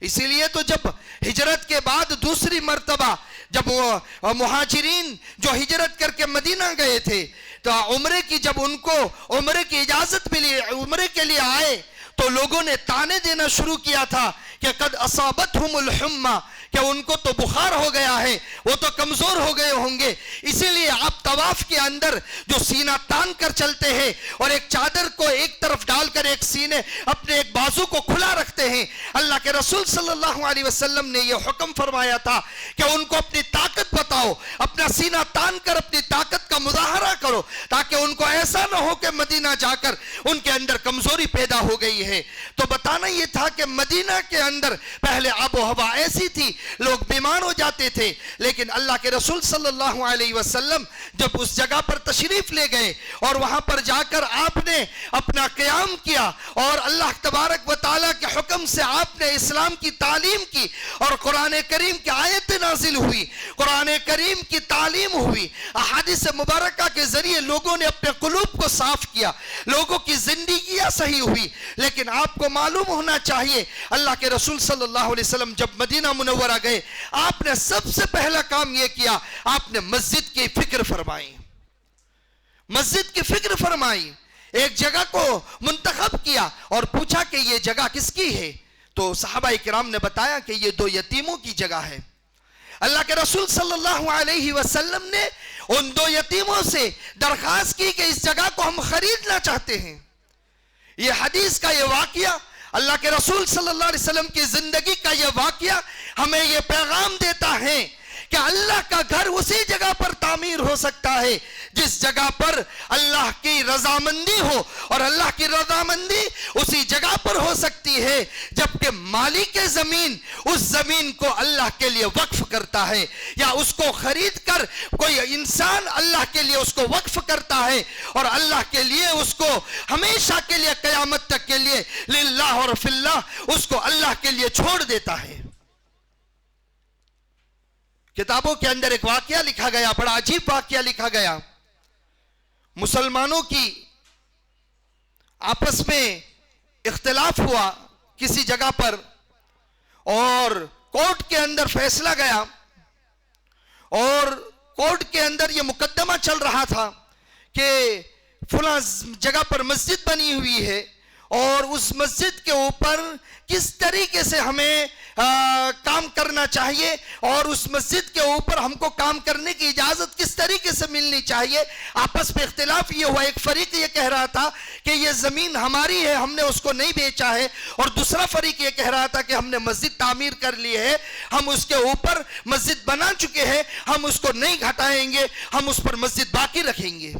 اسی لیے تو جب ہجرت کے بعد دوسری مرتبہ جب وہ مہاجرین جو ہجرت کر کے مدینہ گئے تھے تو عمرے کی جب ان کو عمرے کی اجازت ملی، عمرے کے لیے آئے تو لوگوں نے تانے دینا شروع کیا تھا کہ قد اصابتہم الحمہ، کہ ان کو تو بخار ہو گیا ہے، وہ تو کمزور ہو گئے ہوں گے۔ اسی لیے آپ طواف کے اندر جو سینہ تان کر چلتے ہیں اور ایک چادر کو ایک طرف ڈال کر ایک سینے اپنے ایک بازو کو کھلا رکھتے ہیں۔ اللہ کے رسول صلی اللہ علیہ وسلم نے یہ حکم فرمایا تھا کہ ان کو اپنی طاقت بتاؤ، اپنا سینہ تان کر اپنی طاقت کا مظاہرہ کرو تاکہ ان کو ایسا نہ ہو کہ مدینہ جا کر ان کے اندر کمزوری پیدا ہو گئی ہے۔ تو بتانا یہ تھا کہ مدینہ کے اندر پہلے آب و ہوا ایسی تھی، لوگ بیمار ہو جاتے چاہتے تھے، لیکن اللہ کے رسول صلی اللہ علیہ وسلم جب اس جگہ پر تشریف لے گئے اور وہاں پر جا کر آپ نے اپنا قیام کیا اور اللہ تبارک و تعالیٰ کے حکم سے آپ نے اسلام کی تعلیم کی اور قرآن کریم کی آیت نازل ہوئی، قرآن کریم کی تعلیم ہوئی، احادیث مبارکہ کے ذریعے لوگوں نے اپنے قلوب کو صاف کیا، لوگوں کی زندگیاں صحیح ہوئی۔ لیکن آپ کو معلوم ہونا چاہیے اللہ کے رسول صلی اللہ علیہ وسلم جب مدینہ منورہ گئے، آپ نے سب سے پہلا کام یہ کیا، آپ نے مسجد کی فکر فرمائی، مسجد کی فکر فرمائی، ایک جگہ کو منتخب کیا اور پوچھا کہ یہ جگہ کس کی ہے؟ تو صحابہ کرام نے بتایا کہ یہ 2 یتیموں کی جگہ ہے۔ اللہ کے رسول صلی اللہ علیہ وسلم نے ان 2 یتیموں سے درخواست کی کہ اس جگہ کو ہم خریدنا چاہتے ہیں۔ یہ حدیث کا یہ واقعہ، اللہ کے رسول صلی اللہ علیہ وسلم کی زندگی کا یہ واقعہ ہمیں یہ پیغام دیتا ہے کہ اللہ کا گھر اسی جگہ پر تعمیر ہو سکتا ہے جس جگہ پر اللہ کی رضامندی ہو، اور اللہ کی رضامندی اسی جگہ پر ہو سکتی ہے جبکہ مالک زمین اس زمین کو اللہ کے لیے وقف کرتا ہے، یا اس کو خرید کر کوئی انسان اللہ کے لیے اس کو وقف کرتا ہے اور اللہ کے لیے اس کو ہمیشہ کے لیے قیامت تک کے لیے للہ اور فی اللہ اس کو اللہ کے لیے چھوڑ دیتا ہے۔ کتابوں کے اندر ایک واقعہ لکھا گیا، بڑا عجیب واقعہ لکھا گیا، مسلمانوں کی آپس میں اختلاف ہوا کسی جگہ پر اور کورٹ کے اندر فیصلہ گیا، اور کورٹ کے اندر یہ مقدمہ چل رہا تھا کہ فلاں جگہ پر مسجد بنی ہوئی ہے اور اس مسجد کے اوپر کس طریقے سے ہمیں کام کرنا چاہیے اور اس مسجد کے اوپر ہم کو کام کرنے کی اجازت کس طریقے سے ملنی چاہیے۔ آپس میں اختلاف یہ ہوا، ایک فریق یہ کہہ رہا تھا کہ یہ زمین ہماری ہے، ہم نے اس کو نہیں بیچا ہے، اور دوسرا فریق یہ کہہ رہا تھا کہ ہم نے مسجد تعمیر کر لی ہے، ہم اس کے اوپر مسجد بنا چکے ہیں، ہم اس کو نہیں گھٹائیں گے، ہم اس پر مسجد باقی رکھیں گے۔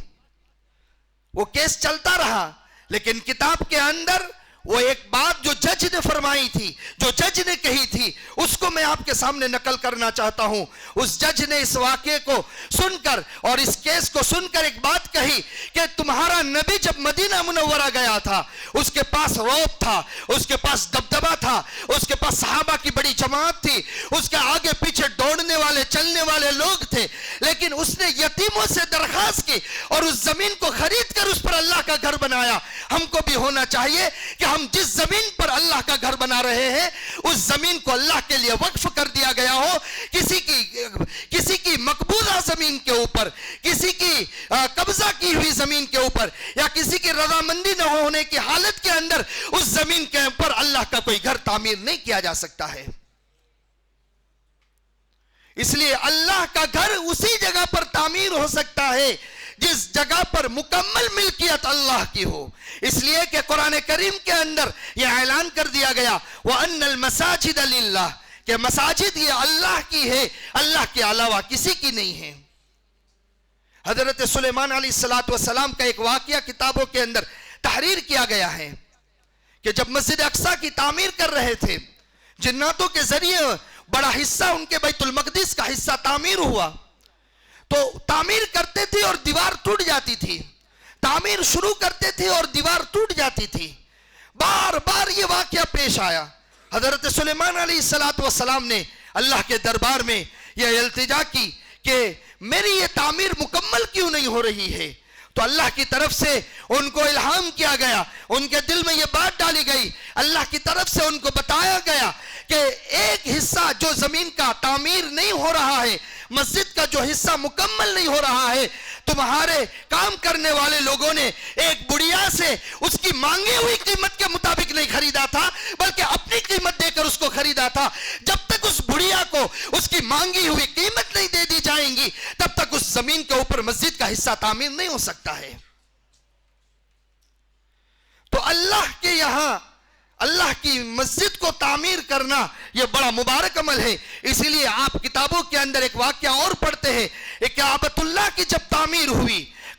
وہ کیس چلتا رہا، لیکن کتاب کے اندر وہ ایک بات جو جج نے فرمائی تھی، جو جج نے کہی تھی، اس کو میں آپ کے سامنے نقل کرنا چاہتا ہوں۔ اس جج نے اس واقعے کو سن کر اور اس کیس کو سن کر ایک بات کہی کہ تمہارا نبی جب مدینہ منورہ گیا تھا، اس کے پاس روب تھا، اس کے پاس دبدبہ تھا، اس کے پاس صحابہ کی بڑی جماعت تھی، اس کے آگے پیچھے دوڑنے والے چلنے والے لوگ تھے، لیکن اس نے یتیموں سے درخواست کی اور اس زمین کو خرید کر اس پر اللہ کا گھر بنایا۔ ہم کو بھی ہونا چاہیے کہ ہم جس زمین پر اللہ کا گھر بنا رہے ہیں اس زمین کو اللہ کے لیے وقف کر دیا گیا ہو، کسی کی مقبوضہ زمین کے اوپر، کسی کی قبضہ کی ہوئی زمین کے اوپر، یا کسی کی رضامندی نہ ہونے کی حالت کے اندر اس زمین کے اوپر اللہ کا کوئی گھر تعمیر نہیں کیا جا سکتا ہے۔ اس لیے اللہ کا گھر اسی جگہ پر تعمیر ہو سکتا ہے جس جگہ پر مکمل ملکیت اللہ کی ہو۔ اس لیے کہ قرآن کریم کے اندر یہ اعلان کر دیا گیا وَأَنَّ الْمَسَاجِدَ لِلَّهِ، کہ مساجد یہ اللہ کی ہے، اللہ کے علاوہ کسی کی نہیں ہے۔ حضرت سلیمان علیہ السلام کا ایک واقعہ کتابوں کے اندر تحریر کیا گیا ہے کہ جب مسجد اقصیٰ کی تعمیر کر رہے تھے، جناتوں کے ذریعے بڑا حصہ ان کے بیت المقدس کا حصہ تعمیر ہوا، تو تعمیر کرتے تھے اور دیوار ٹوٹ جاتی تھی، تعمیر شروع کرتے تھے اور دیوار ٹوٹ جاتی تھی، بار بار یہ واقعہ پیش آیا۔ حضرت سلیمان علیہ السلام نے اللہ کے دربار میں یہ التجا کی کہ میری یہ تعمیر مکمل کیوں نہیں ہو رہی ہے؟ تو اللہ کی طرف سے ان کو الہام کیا گیا، ان کے دل میں یہ بات ڈالی گئی، اللہ کی طرف سے ان کو بتایا گیا کہ ایک حصہ جو زمین کا تعمیر نہیں ہو رہا ہے، مسجد کا جو حصہ مکمل نہیں ہو رہا ہے، تمہارے کام کرنے والے لوگوں نے ایک بڑیا سے اس کی مانگی ہوئی قیمت کے مطابق نہیں خریدا تھا بلکہ اپنی قیمت دے کر اس کو خریدا تھا۔ جب تک اس بڑیا کو اس کی مانگی ہوئی قیمت نہیں دے دی جائیں گی تب تک اس زمین کے اوپر مسجد کا حصہ تعمیر نہیں ہو سکتا ہے۔ تو اللہ کے یہاں اللہ کی مسجد کو تعمیر کرنا یہ بڑا مبارک عمل ہے۔ اسی لیے آپ کتابوں کے اندر ایک واقعہ اور پڑھتے ہیں، ایک کعبۃ اللہ کی جب تعمیر ہوئی،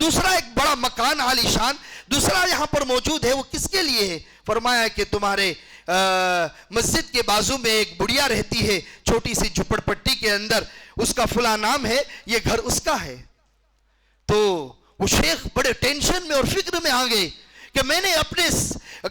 دوسرا ایک بڑا مکان عالیشان دوسرا یہاں پر موجود ہے. وہ کس کے لیے ہے؟ فرمایا کہ تمہارے مسجد کے بازو میں ایک بڑھیا رہتی ہے چھوٹی سی جھپڑ پٹی کے اندر, اس کا فلاں نام ہے, یہ گھر اس کا ہے. تو وہ شیخ بڑے ٹینشن میں اور فکر میں آ گئے کہ میں نے اپنے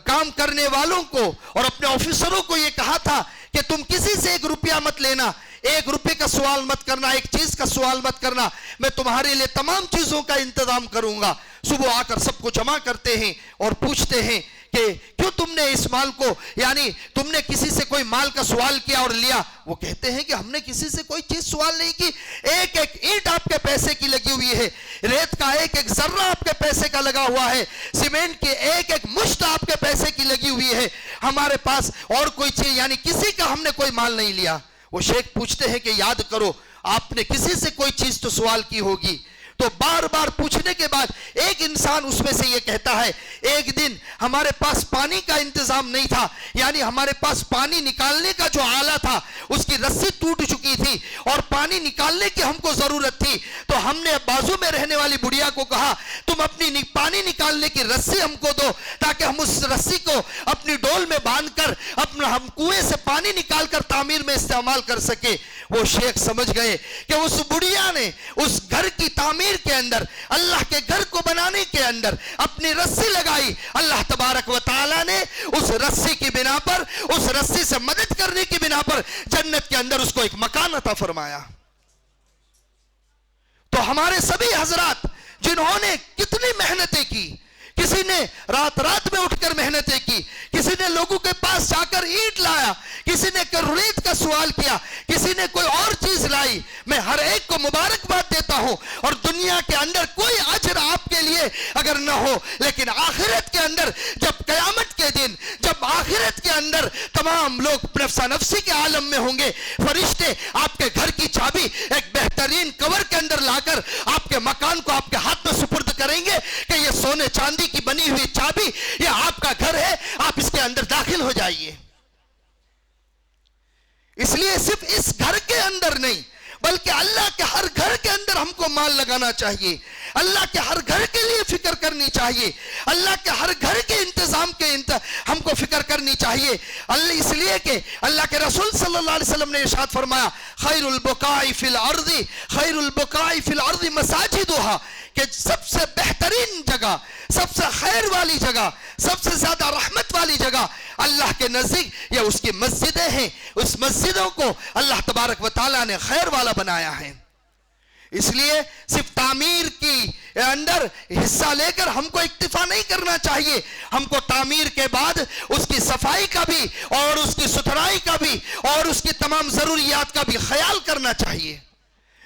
کام کرنے والوں کو اور اپنے آفیسروں کو یہ کہا تھا کہ تم کسی سے 1 روپیہ مت لینا, 1 روپے کا سوال مت کرنا, ایک چیز کا سوال مت کرنا, میں تمہارے لیے تمام چیزوں کا انتظام کروں گا. صبح آ کر سب کو جمع کرتے ہیں اور پوچھتے ہیں کہ کیوں تم نے اس مال کو, یعنی تم نے کسی سے کوئی مال کا سوال کیا اور لیا؟ وہ کہتے ہیں کہ ہم نے کسی سے کوئی چیز سوال نہیں کی, ایک ایک اینٹ آپ کے پیسے کی لگی ہوئی ہے, ریت کا ایک ایک ذرہ آپ کے پیسے کا لگا ہوا ہے, سیمنٹ کی ایک ایک مشت آپ کے پیسے کی لگی ہوئی ہے, ہمارے پاس اور کوئی چیز یعنی کسی کا ہم نے کوئی مال نہیں لیا. وہ شیخ پوچھتے ہیں کہ یاد کرو آپ نے کسی سے کوئی چیز تو سوال کی ہوگی. تو بار بار پوچھنے کے بعد ایک انسان اس میں سے یہ کہتا ہے, ایک دن ہمارے پاس پانی کا انتظام نہیں تھا, یعنی ہمارے پاس پانی نکالنے کا جو آلہ تھا اس کی رسی ٹوٹ چکی تھی اور پانی نکالنے کی ہم کو ضرورت تھی, تو ہم نے بازو میں رہنے والی بڑھیا کو کہا تم اپنی پانی نکالنے کی رسی ہم کو دو تاکہ ہم اس رسی کو اپنی ڈول میں باندھ کر اپنا ہم کنویں سے پانی نکال کر تعمیر میں استعمال کر سکے. وہ شیخ سمجھ گئے کہ اس بڑھیا نے اس گھر کی تعمیر کے اندر, اللہ کے گھر کو بنانے کے اندر اپنی رسی لگائی. اللہ تبارک و تعالی نے اس رسی کی بنا پر, اس رسی سے مدد کرنے کی بنا پر جنت کے اندر اس کو ایک مکان عطا فرمایا. تو ہمارے سبھی حضرات جنہوں نے کتنی محنتیں کی, کسی نے رات میں اٹھ کر محنتیں کی, کسی نے لوگوں کے پاس جا کر اینٹ لایا, کسی نے ریت کا سوال کیا, کسی نے کوئی اور چیز لائی. میں ہر ایک کو مبارکباد دیتا ہوں, اور دنیا کے اندر کوئی اجر آپ کے لیے اگر نہ ہو, لیکن آخرت کے اندر جب قیامت کے دن, جب آخرت کے اندر تمام لوگ نفسا نفسی کے عالم میں ہوں گے, فرشتے آپ کے گھر کی چابی ایک بہترین کور کے اندر لا کر آپ کے مکان کو آپ کے ہاتھ میں سپرد کریں گے کہ یہ سونے چاندی کی بنی ہوئی چابی, یہ آپ کا گھر ہے, آپ اس کے اندر داخل ہو جائیے. اس لیے صرف اس گھر کے اندر نہیں بلکہ اللہ کے ہر گھر کے اندر ہم کو مال لگانا چاہیے, اللہ کے ہر گھر کے لیے فکر کرنی چاہیے, اللہ کے ہر گھر کے انتظام کے ہم کو فکر کرنی چاہیے. اس لیے کہ اللہ کے رسول صلی اللہ علیہ وسلم نے ارشاد فرمایا خیر البقاء فی الارض, خیر البقاء فی الارض مساجدها, کہ سب سے بہترین جگہ, سب سے خیر والی جگہ, سب سے زیادہ رحمت والی جگہ اللہ کے نزدیک یہ اس کی مسجدیں ہیں. اس مسجدوں کو اللہ تبارک و تعالیٰ نے خیر والا بنایا ہے. اس لیے صرف تعمیر کی اندر حصہ لے کر ہم کو اکتفا نہیں کرنا چاہیے, ہم کو تعمیر کے بعد اس کی صفائی کا بھی اور اس کی ستھرائی کا بھی اور اس کی تمام ضروریات کا بھی خیال کرنا چاہیے.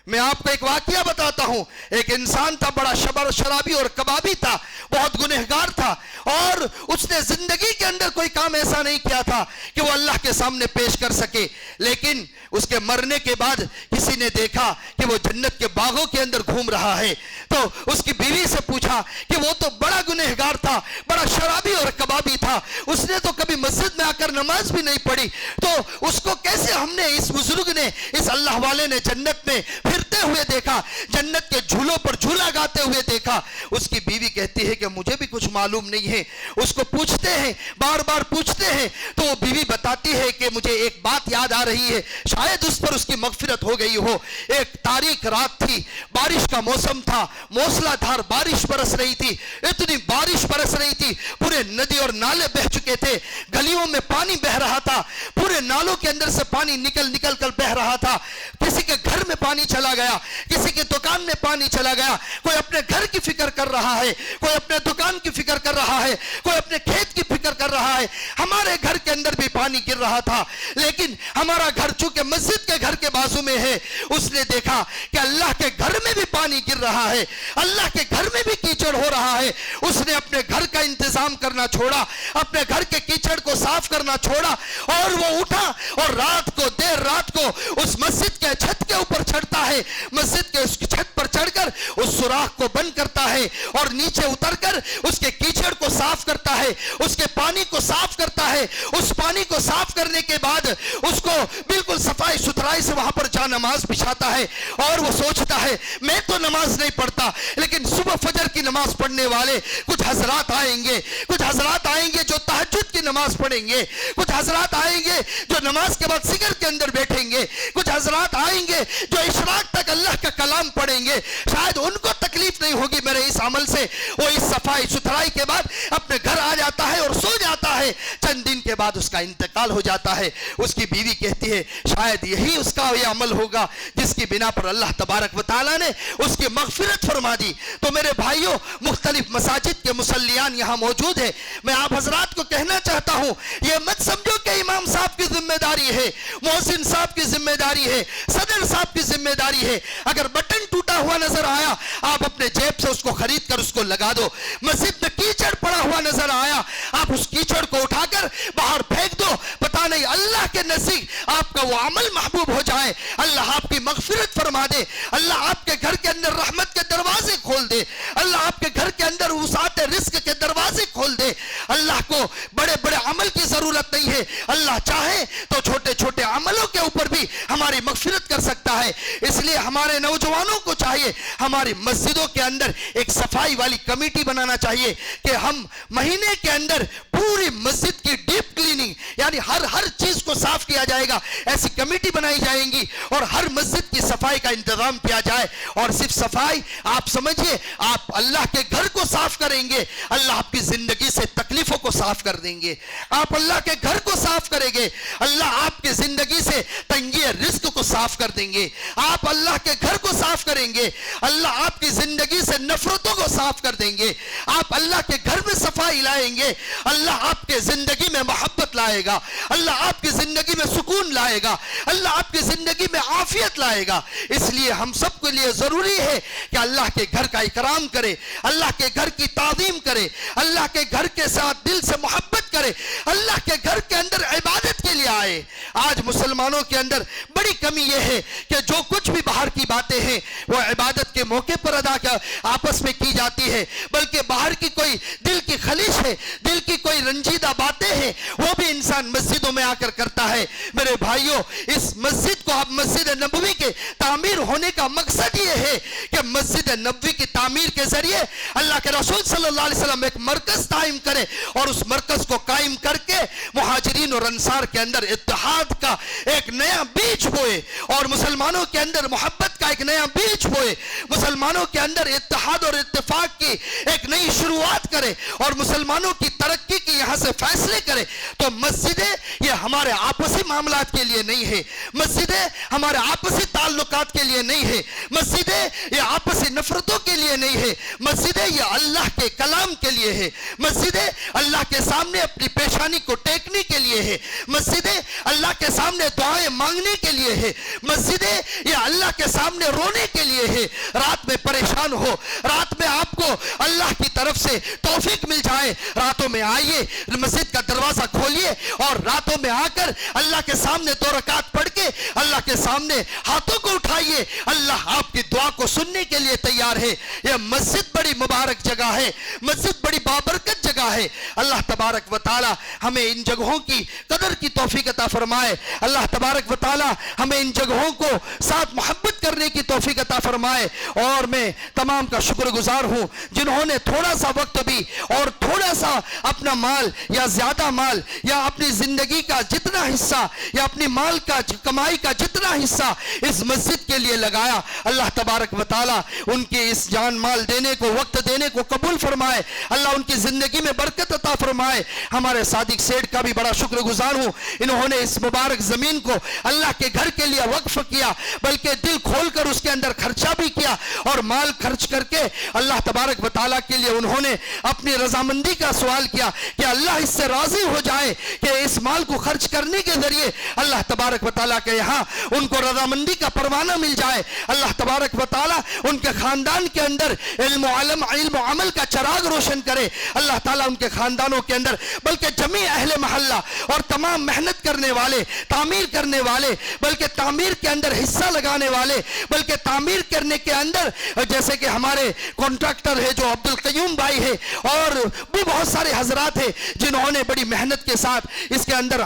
میں آپ کو ایک واقعہ بتاتا ہوں. ایک انسان تھا, بڑا شرابی اور کبابی تھا, بہت گنہگار تھا, اور اس نے زندگی کے اندر کوئی کام ایسا نہیں کیا تھا کہ وہ اللہ کے سامنے پیش کر سکے. لیکن اس کے مرنے کے بعد کسی نے دیکھا کہ وہ جنت کے باغوں کے اندر گھوم رہا ہے, تو اس کی بیوی سے پوچھا کہ وہ تو بڑا گنہگار تھا, بڑا شرابی اور کبابی تھا, اس نے تو کبھی مسجد میں آ کر نماز بھی نہیں پڑھی, تو اس کو کیسے ہم نے, اس بزرگ نے, اس اللہ والے نے جنت میں پھرتے ہوئے دیکھا, جنت کے جھولوں پر جھولا گاتے ہوئے دیکھا؟ اس کی بیوی کہتی ہے کہ مجھے بھی کچھ معلوم نہیں ہے. اس کو پوچھتے ہیں, بار بار پوچھتے ہیں, تو وہ بیوی بتاتی ہے کہ مجھے ایک بات یاد آ رہی ہے, شاید اس پر اس کی مغفرت ہو گئی ہو. ایک تاریک رات تھی, بارش کا موسم تھا, موسلا دھار بارش برس رہی تھی, اتنی بارش برس رہی تھی, پورے ندی اور نالے بہ چکے تھے, گلیوں میں پانی بہ رہا تھا, پورے نالوں کے اندر سے پانی نکل کر بہ رہا تھا. کسی کے گھر میں پانی چلا گیا, کسی کی دکان میں پانی چلا گیا, کوئی اپنے گھر کی فکر کر رہا ہے, کوئی اپنے دکان کی فکر کر رہا ہے, کوئی اپنے کھیت کی فکر کر رہا ہے. ہمارے گھر کے اندر بھی پانی گر رہا تھا, لیکن ہمارا گھر چونکہ مسجد کے گھر کے بازو میں ہے, اس نے دیکھا کہ اللہ کے گھر میں بھی پانی گر رہا ہے, اللہ کے گھر میں بھی کیچڑ ہو رہا ہے. اس نے اپنے گھر کا انتظام کرنا چھوڑا, اپنے گھر کے کیچڑ کو صاف کرنا چھوڑا, اور وہ اٹھا اور رات کو, دیر رات کو اس مسجد کے چھت کے اوپر چڑھتا ہے, مسجد کے اس چھت پر چڑھ کر اس سوراخ کو بند کرتا ہے اور نیچے اتر کر اس کے کیچڑ کو صاف کرتا ہے, اس کے پانی کو صاف کرتا ہے. اس پانی کو صاف کرنے کے بعد اس کو بالکل صفائی ستھرائی سے وہاں پر جانا نماز بچھاتا ہے اور وہ سوچتا ہے میں تو نماز نہیں پڑھتا، لیکن صبح فجر کی نماز پڑھنے والے کچھ حضرات آئیں گے جو تہجد کی نماز پڑھیں گے، کچھ حضرات آئیں گے جو نماز کے بعد ذکر کے اندر بیٹھیں گے، کچھ حضرات آئیں گے جو اشراق تک اللہ کا کلام پڑھیں گے، شاید ان کو تکلیف نہیں ہوگی میرے اس عمل سے، وہ اس صفائی ستھرائی کے بعد اپنے گھر آ جاتا ہے اور سو جاتا ہے، چند دن کے بعد اس کا انتقال ہو جاتا ہے، اس کی بیوی کہتی ہے شاید یہی اس کا یہ عمل ہوگا جس کی بنا پر اللہ تبارک و تعالیٰ نے اس کی مغفرت فرما دی۔ تو میرے بھائیوں، مختلف مساجد کے مصلیان یہاں موجود ہیں، میں آپ حضرات کو کہنا چاہتا ہوں یہ مت سمجھو کہ امام صاحب کی ذمہ داری ہے، محسن صاحب کی ذمہ داری ہے، صدر صاحب کی ذمہ داری ہے، اگر بٹن ٹوٹا ہوا نظر آیا آپ اپنے جیب سے اس کو خرید کر اس کو لگا دو، مسجد میں کیچڑ پڑا ہوا نظر آیا آپ اس کیچڑ کو اٹھا کر باہر پھینک دو، پتہ نہیں اللہ کے نزدیک آپ کا وہ عمل محبوب ہو جائے، اللہ آپ کی مغفرت فرما دے، اللہ آپ کے گھر کے اندر رحمت کے دروازے کھول دے، اللہ آپ کے گھر کے اندر وسعت رزق کے دروازے کھول دے۔ اللہ کو بڑے بڑے عمل کی ضرورت نہیں ہے، اللہ چاہے تو چھوٹے چھوٹے عملوں کے اوپر بھی ہماری مغفرت کر سکتا ہے۔ اس لیے ہمارے نوجوانوں کو چاہیے ہماری مسجدوں کے اندر ایک صفائی والی کمیٹی بنانا چاہیے کہ ہم مہینے کے اندر پوری مسجد کی ڈیپ کلیننگ، یعنی ہر چیز کو صاف کیا جائے گا، ایسی کمیٹی بنائی جائیں گی اور ہر مسجد کی صفائی کا انتظام کیا جائے۔ اور صرف صفائی آپ سمجھیے، آپ اللہ کے گھر کو صاف کریں گے، اللہ آپ کی زندگی سے تکلیفوں کو صاف کر دیں گے۔ آپ اللہ کے گھر کو صاف کریں گے، اللہ آپ کی زندگی سے تنگی رزق کو صاف کر دیں گے۔ آپ اللہ کے گھر کو صاف کریں گے، اللہ آپ کی زندگی سے نفرتوں کو صاف کر دیں گے۔ آپ اللہ کے گھر میں صفائی لائیں گے، اللہ آپ کے زندگی میں محبت لائے گا، اللہ آپ کی زندگی میں سکون لائے گا، اللہ آپ کی زندگی میں عافیت لائے گا۔ اس لیے ہم سب کے لیے ضروری ہے کہ اللہ کے گھر کا اکرام کرے، اللہ کے گھر کی تعظیم کرے، اللہ کے گھر کے ساتھ دل سے محبت کرے، اللہ کے گھر کے اندر عبادت کے لیے آئے۔ آج مسلمانوں کے اندر بڑی کمی یہ ہے کہ جو کچھ بھی باہر کی باتیں ہیں وہ عبادت کے موقع پر ادا کر آپس میں کی جاتی ہے، بلکہ باہر کی کوئی دل کی خلیش ہے، دل کی کوئی رنجیدہ باتیں ہیں، وہ بھی انسان مسجدوں میں آ کر کرتا ہے۔ میرے بھائیوں، اس مسجد کو اب مسجد نبوی کے تعمیر ہونے کا مقصد یہ ہے کہ مسجد نبوی کی تعمیر کے ذریعے اللہ کے رسول صلی اللہ علیہ وسلم ایک مرکز قائم کرے اور اس مرکز کو قائم کر کے مہاجرین اور انصار کے اندر اتحاد کا ایک نیا بیج بوئے اور مسلمانوں کے اندر محبت کا ایک نیا بیج بوئے، مسلمانوں کے اندر اتحاد اور اتفاق کی ایک نئی شروعات کرے اور مسلمانوں کی ترقی کی یہاں سے فیصلے کرے۔ تو مسجدیں یہ ہمارے آپسی معاملات کے لیے نہیں ہے، مسجدیں ہمارے آپسی تعلقات کے لیے نہیں ہے، مسجدیں یہ آپسی نفرتوں کے لیے نہیں ہے، مسجدیں یہ اللہ کے کلام کے لیے ہے، مسجدیں اللہ کے سامنے اپنی پیشانی کو ٹیکنے کے لیے ہے، مسجدیں اللہ کے سامنے دعائیں مانگنے کے لیے ہے، مسجدیں یہ اللہ کے سامنے رونے کے لیے ہے۔ رات میں پریشان ہو، رات میں آپ کو اللہ کی طرف سے توفیق مل جائے، راتوں میں آئیے، مسجد کا دروازہ کھولیے اور راتوں میں آ کر اللہ کے سامنے 2 رکعت پڑھ کے اللہ کے سامنے ہاتھوں کو اٹھائیے، اللہ آپ کی دعا کو سننے کے لیے تیار ہے۔ یہ مسجد بڑی مبارک جگہ ہے، مسجد بڑی بابرکت جگہ ہے۔ اللہ تبارک و تعالی ہمیں ان جگہوں کی قدر کی توفیق عطا فرمائے، اللہ تبارک و تعالی ہمیں ان جگہوں کو ساتھ محبت کرنے کی توفیق عطا فرمائے۔ اور میں تمام کا شکر گزار ہوں جنہوں نے تھوڑا سا وقت بھی اور تھوڑا سا اپنا مال یا زیادہ مال یا اپنی زندگی کا جتنا حصہ یا اپنی مال کا کمائی کا جتنا حصہ اس مسجد کے لیے لگایا، اللہ تبارک و تعالی ان کے اس جان مال دینے کو، وقت دینے کو قبول فرمائے، اللہ ان کی زندگی میں برکت عطا فرمائے۔ ہمارے صادق سیٹھ کا بھی بڑا شکر گزار ہوں، انہوں نے اس مبارک زمین کو اللہ کے گھر کے لیے وقف کیا، بلکہ دل کھول کر اس کے اندر خرچہ بھی کیا اور مال خرچ کر کے اللہ تبارک و تعالیٰ کے لیے انہوں نے اپنی رضامندی کا سوال کیا کہ اللہ اس سے راضی ہو جائے کہ اس مال کو خرچ کرنے کے ذریعے اللہ تبارک و تعالیٰ کے یہاں ان کو رضامندی کا پروانہ مل جائے، اللہ تبارک و تعالیٰ ان کے خاندان کے اندر علم و عمل کا چراغ روشن کرے، اللہ تعالیٰ ان کے خاندانوں کے اندر بلکہ جمیع اہل محلہ اور تمام محنت کرنے والے، تعمیر کرنے والے، بلکہ تعمیر کے اندر حصہ لگانے والے، بلکہ تعمیر کرنے کے اندر جیسے کہ ہمارے کانٹریکٹر ہے جو عبد القیوم بھائی ہے اور بھی بہت سارے حضرات ہیں جنہوں نے بڑی محنت کے ساتھ اس کے اندر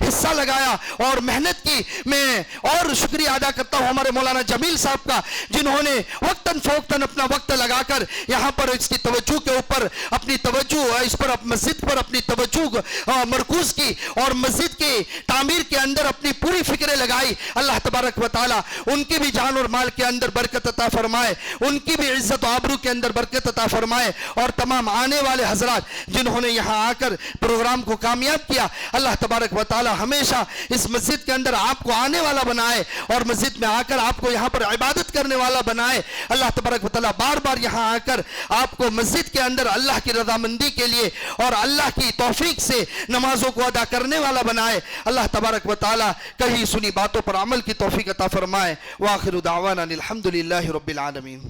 حصہ لگایا اور محنت کی. میں اور شکریہ ادا کرتا ہوں ہمارے مولانا جمیل صاحب کا, جنہوں نے وقتاً فوقتاً اپنا وقت لگا کر یہاں پر اس کی توجہ کے اوپر اپنی توجہ اس پر مسجد پر اپنی توجہ مرکوز کی اور مسجد کی تعمیر کے اندر اپنی پوری فکریں لگائی. اللہ تبارک و تعالی ان کی بھی جان اور مال کے اندر برکت عطا فرمائے, ان کی بھی عزت و آبرو کے اندر برکت عطا فرمائے, اور تمام آنے والے حضرات جنہوں نے یہاں آ کر پروگرام کو کامیاب کیا, اللہ تبارک و تعالی ہمیشہ اس مسجد کے اندر آپ کو آنے والا بنائے اور مسجد میں آ کر آپ کو یہاں پر عبادت کرنے والا بنائے. اللہ تبارک و تعالی بار بار یہاں آ کر آپ کو مسجد کے اندر اللہ کی رضامندی کے لیے اور اللہ کی توفیق سے نمازوں کو ادا کرنے والا بنائے. اللہ تبارک و تعالی کہیں سنی باتوں پر عمل کی توفیق عطا فرمائے. وآخر دعوانا الحمدللہ رب العالمین.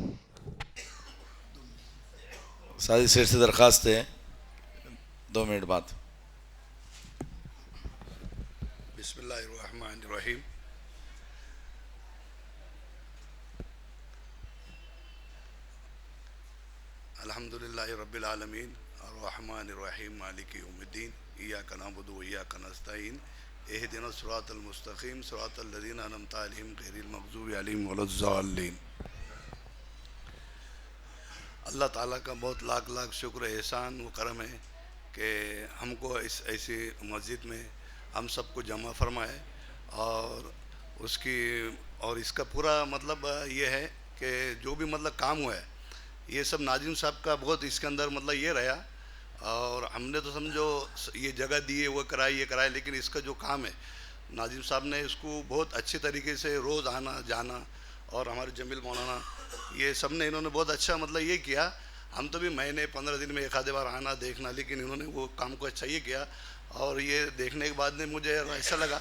سادی سیر سے درخواست ہے 2 منٹ بعد. بسم اللہ الرحمن الرحیم. الحمدللہ رب العالمین الرحمن الرحیم مالک یوم الدین ایاک نعبد و ایاک نستعین اہدنا الصراط المستقیم صراط الذین انعمت علیہم غیر المغضوب علیہم ولا الضالین. اللہ تعالیٰ کا بہت لاکھ لاکھ شکر احسان و کرم ہے کہ ہم کو ایسی مسجد میں ہم سب کو جمع فرمائے, اور اس کا پورا مطلب یہ ہے کہ جو بھی مطلب کام ہوا ہے یہ سب ناظم صاحب کا بہت اس کے اندر مطلب یہ رہا, اور ہم نے تو سمجھو یہ جگہ دی ہے وہ کرائے یہ کرائے, لیکن اس کا جو کام ہے ناظم صاحب نے اس کو بہت اچھے طریقے سے روز آنا جانا, اور ہمارے جمیل مولانا یہ سب نے انہوں نے بہت اچھا مطلب یہ کیا. ہم تو بھی مہینے 15 دن میں ایک آدھے بار آنا دیکھنا, لیکن انہوں نے وہ کام کو اچھا یہ کیا. اور یہ دیکھنے کے بعد میں مجھے ایسا لگا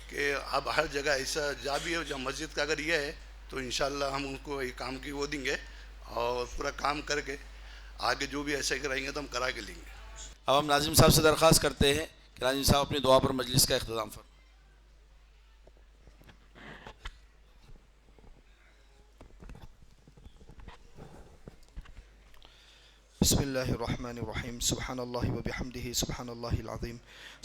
کہ اب ہر جگہ ایسا جا بھی ہے جب مسجد کا اگر یہ ہے تو انشاءاللہ ہم ان کو یہ کام کی وہ دیں گے, اور پورا کام کر کے آگے جو بھی ایسے کرائیں گے تو ہم کرا کے لیں گے. اب ہم ناظم صاحب سے درخواست کرتے ہیں کہ ناظم صاحب اپنی دعا پر مجلس کا اختتام فرمائیں. بسم اللہ الرحمن الرحیم. سبحان اللہ و بحمدہ سبحان اللہ العظیم.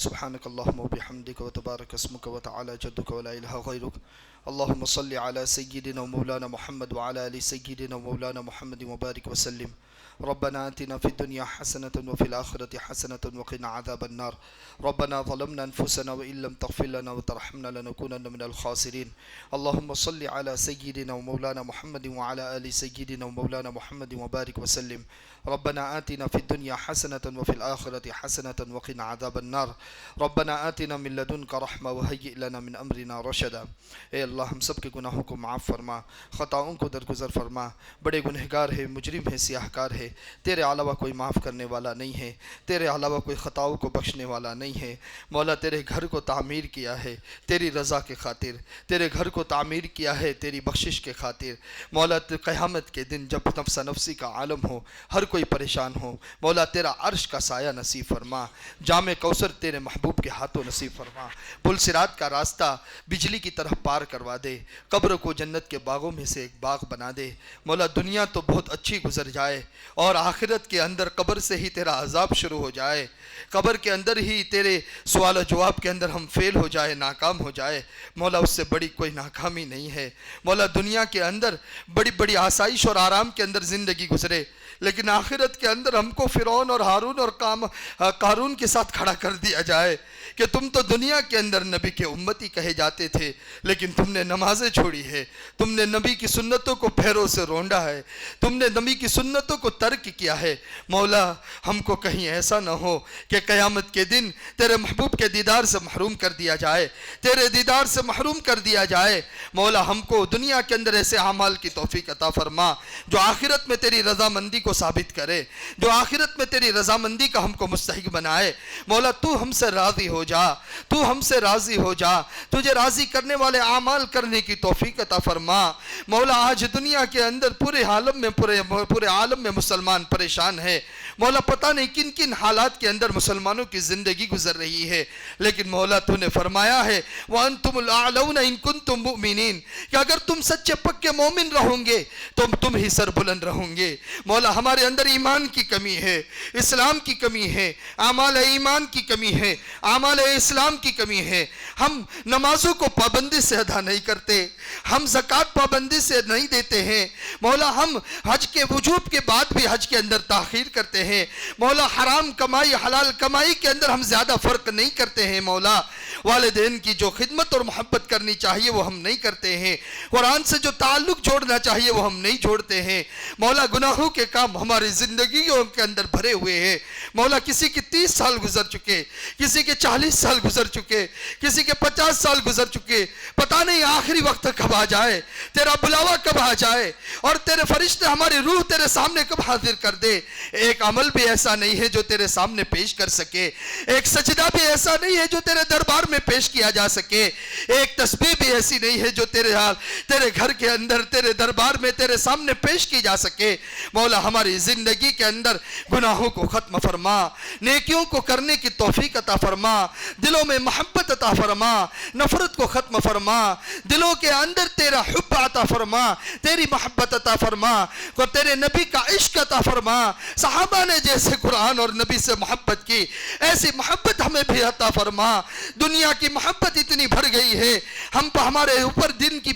سبحانک اللہم و بحمدک و تبارک اسمک و تعالی جدک و لا الہ غیرک. اللہم صلی علی سیدنا و مولانا محمد و علی آل سیدنا و مولانا محمد وبارک وسلم. ربنا آتنا في الدنيا حسنة وفي الآخرة حسنة وقنا عذاب النار. ربنا ظلمنا أنفسنا وإن لم تغفر لنا وترحمنا لنكونن من الخاسرين. اللهم صل على سيدنا ومولانا محمد وعلى آل سيدنا ومولانا محمد وبارك وسلم. ربنا آتنا في الدنيا حسنة وفي الآخرة حسنة وقنا عذاب النار. ربنا آتنا من لدنك رحمة وهيئ لنا من أمرنا رشدا. اے اللہ ہم سب کے گناہوں کو معاف فرما, خطاؤں کو درگزر فرما. بڑے گنہگار ہے, مجرم ہے, سیاہ کار ہے, تیرے علاوہ کوئی معاف کرنے والا نہیں ہے, تیرے علاوہ کوئی خطاؤں کو بخشنے والا نہیں ہے. مولا تیرے گھر کو تعمیر کیا ہے تیری رضا کے خاطر, تیرے گھر کو تعمیر کیا ہے تیری بخشش کے خاطر. مولا قیامت کے دن جب نفس نفسی کا عالم ہو, ہر کوئی پریشان ہو, مولا تیرا عرش کا سایہ نصیب فرما. جام کوثر تیرے محبوب کے ہاتھوں نصیب فرما. پل صراط کا راستہ بجلی کی طرح پار کروا دے. قبر کو جنت کے باغوں میں سے ایک باغ بنا دے. مولا دنیا تو بہت اچھی گزر جائے اور آخرت کے اندر قبر سے ہی تیرا عذاب شروع ہو جائے, قبر کے اندر ہی تیرے سوال و جواب کے اندر ہم فیل ہو جائے, ناکام ہو جائے. مولا اس سے بڑی کوئی ناکامی نہیں ہے. مولا دنیا کے اندر بڑی بڑی آسائش اور آرام کے اندر زندگی گزرے, لیکن آخرت کے اندر ہم کو فرعون اور ہارون اور قارون کے ساتھ کھڑا کر دیا جائے کہ تم تو دنیا کے اندر نبی کے امتی کہے جاتے تھے, لیکن تم نے نمازیں چھوڑی ہے, تم نے نبی کی سنتوں کو پیروں سے رونڈا ہے, تم نے نبی کی سنتوں کو ترک کیا ہے. مولا ہم کو کہیں ایسا نہ ہو کہ قیامت کے دن تیرے محبوب کے دیدار سے محروم کر دیا جائے, تیرے دیدار سے محروم کر دیا جائے. مولا ہم کو دنیا کے اندر ایسے اعمال کی توفیق عطا فرما جو آخرت میں تیری رضامندی کو ثابت کرے, جو آخرت میں تیری رضامندی کا ہم کو مستحق بنائے. مولا تو ہم سے راضی ہو جا, تو ہم سے راضی ہو جا, تجھے راضی کرنے والے اعمال کرنے کی توفیق عطا فرما. مولا آج دنیا کے اندر پورے عالم میں مسلمان پریشان ہے. مولا پتہ نہیں کن کن حالات کے اندر مسلمانوں کی زندگی گزر رہی ہے, لیکن مولا تو نے فرمایا ہے وَأَنْتُمُ الْأَعْلَوْنَ إِن كُنْتُم مُؤْمِنِينَ, کہ اگر تم سچے پکے مومن رہو گے تو تم ہی سر بلند رہو گے. مولا ہمارے اندر ایمان کی کمی ہے, اسلام کی کمی ہے, اعمال ایمان کی کمی ہے, اعمال علیہ السلام کی کمی ہے. ہم نمازوں کو پابندی سے ادا نہیں کرتے, ہم زکوٰۃ پابندی سے نہیں دیتے ہیں مولا, ہم حج کے وجوب کے بعد بھی حج کے اندر تاخیر کرتے ہیں مولا, حرام کمائی حلال کمائی کے اندر ہم زیادہ فرق نہیں کرتے ہیں مولا, والدین کی جو خدمت اور محبت کرنی چاہیے وہ ہم نہیں کرتے ہیں, قرآن سے جو تعلق جوڑنا چاہیے وہ ہم نہیں جوڑتے ہیں مولا. گناہوں کے کام ہماری زندگیوں کے اندر بھرے ہوئے ہیں مولا. کسی کے 30 سال گزر چکے, کسی کے 40 سال گزر چکے, کسی کے 50 سال گزر چکے, پتہ نہیں آخری وقت کب آ جائے, تیرا بلاوا کب آ جائے اور تیرے فرشتے ہماری روح تیرے سامنے کب حاضر کر دے. ایک عمل بھی ایسا نہیں ہے جو تیرے سامنے پیش کر سکے, ایک سجدہ بھی ایسا نہیں ہے جو تیرے دربار میں پیش کیا جا سکے, ایک تسبیح بھی ایسی نہیں ہے جو تیرے گھر کے اندر تیرے دربار میں تیرے سامنے پیش کی جا سکے مولا. ہماری زندگی کے اندر گناہوں کو ختم فرما, نیکیوں کو کرنے کی توفیق عطا فرما, دلوں میں محبت عطا فرما, نفرت کو ختم فرما, دلوں کے اندر تیرا حب عطا فرما, تیری محبت عطا فرما, اور تیرے نبی کا عشق عطا فرما. صحابہ نے جیسے قرآن اور نبی سے محبت کی ایسی محبت ہمیں بھی عطا فرما. دنیا کی محبت اتنی بڑھ گئی ہے, ہم پر ہمارے اوپر دین کی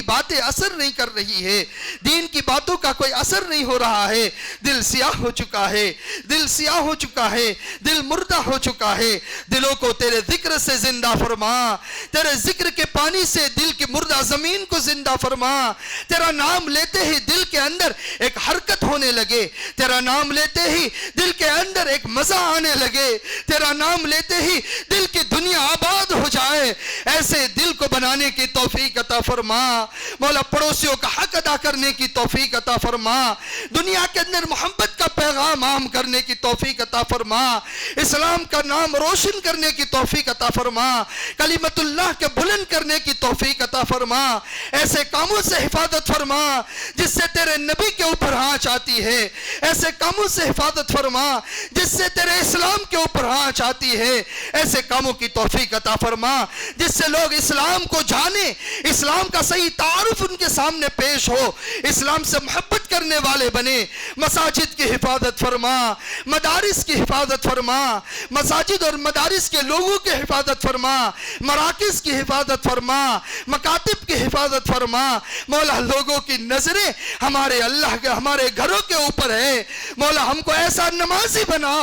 باتیں اثر نہیں کر رہی ہے, دین کی باتوں کا کوئی اثر نہیں ہو رہا ہے. دل سیاہ ہو چکا ہے, دل سیاہ ہو چکا ہے, دل مردہ ہو چکا ہے. دلوں کو تیرے ذکر سے زندہ فرما, تیرے ذکر کے پانی سے دل کی مردہ زمین کو زندہ فرما. تیرا نام لیتے ہی دل کے اندر ایک حرکت ہونے لگے, تیرا نام لیتے ہی دل کے اندر ایک مزہ آنے لگے, تیرا نام لیتے ہی دل کی دنیا آباد ہو جائے. ایسے دل کو بنانے کی توفیق عطا فرما مولا. پڑوسیوں کا حق ادا کرنے کی توفیق عطا فرما, دنیا کے اندر محبت کا پیغام عام کرنے کی توفیق عطا فرما, اسلام کا نام روشن کرنے کی توفیق عطا فرما, کلمت اللہ کے بلند کرنے کی توفیق عطا فرما. ایسے کاموں سے حفاظت فرما جس سے تیرے نبی کے اوپر آنچ آتی ہے, ایسے کاموں سے حفاظت فرما جس سے تیرے اسلام کے اوپر آنچ آتی ہے, ایسے کاموں کی توفیق عطا فرما جس سے لوگ اسلام کو جانے, اسلام کا صحیح تعارف ان کے سامنے پیش ہو, اسلام سے محبت کرنے والے بنے. مساجد کی حفاظت فرما, مدارس کی حفاظت فرما, مساجد اور مدارس کے لوگوں کی حفاظت فرما, مراکز کی حفاظت فرما, مکاتب کی حفاظت فرما مولا. لوگوں کی نظریں ہمارے اللہ کے ہمارے گھروں کے اوپر ہے مولا. ہم کو ایسا نمازی بنا,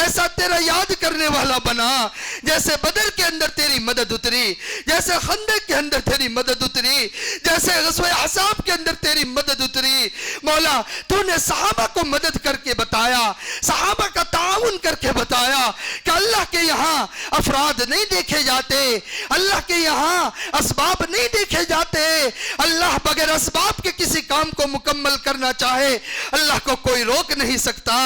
ایسا تیرا یاد کرنے والا بنا جیسے بدر کے اندر تیری مدد اتری, جیسے خندق کے اندر تیری مدد اتری, جیسے غزوہ احزاب کے اندر تیری مدد اتری مولا. تو نے صحابہ کو مدد کر کے بتایا, صحابہ کا تعاون کر کے بتایا کہ اللہ کے یہاں افراد نہیں دیکھے جاتے, اللہ کے یہاں اسباب نہیں دیکھے جاتے. اللہ بغیر اسباب کے کسی کام کو مکمل کرنا چاہے اللہ کو کوئی روک نہیں سکتا.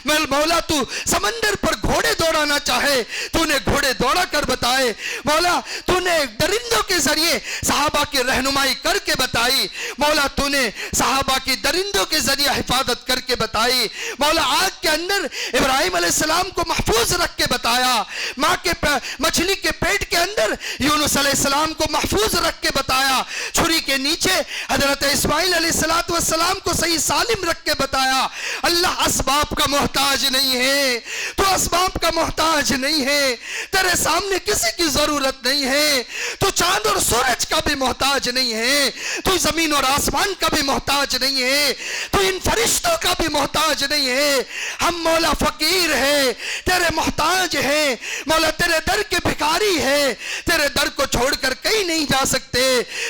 مولا تو سمندر پر گھوڑے دوڑانا چاہے تو نے گھوڑے دوڑا کر بتائے مولا. تو نے درندوں کے ذریعے صحابہ کی رہنمائی کر کے بتائی مولا. تو نے صحابہ کی درندوں کے ذریعے حفاظت کر کے بتائی مولا. آگ کے اندر ابراہیم علیہ السلام کو محفوظ رکھ کے بتایا, ماں کے مچھلی کے پیٹ کے اندر یونس علیہ السلام کو محفوظ رکھ کے بتایا, چھری کے نیچے حضرت اسماعیل علیہ السلام کو صحیح سالم رکھ کے بتایا. اللہ اسباب کا محتاج نہیں ہے, تو اسباب کا محتاج نہیں ہے, تیرے سامنے کسی کی ضرورت نہیں ہے, تو چاند اور سورج کا بھی محتاج نہیں ہے, تو زمین اور آسمان کا بھی محتاج نہیں ہے, تو ان فرشتوں کا بھی محتاج نہیں ہے. ہم مولا فقیر ہے, تیرے محتاج ہے مولا, تیرے در کے بھکاری ہے, تیرے در کو چھوڑ کر کہیں نہیں جا سکتے,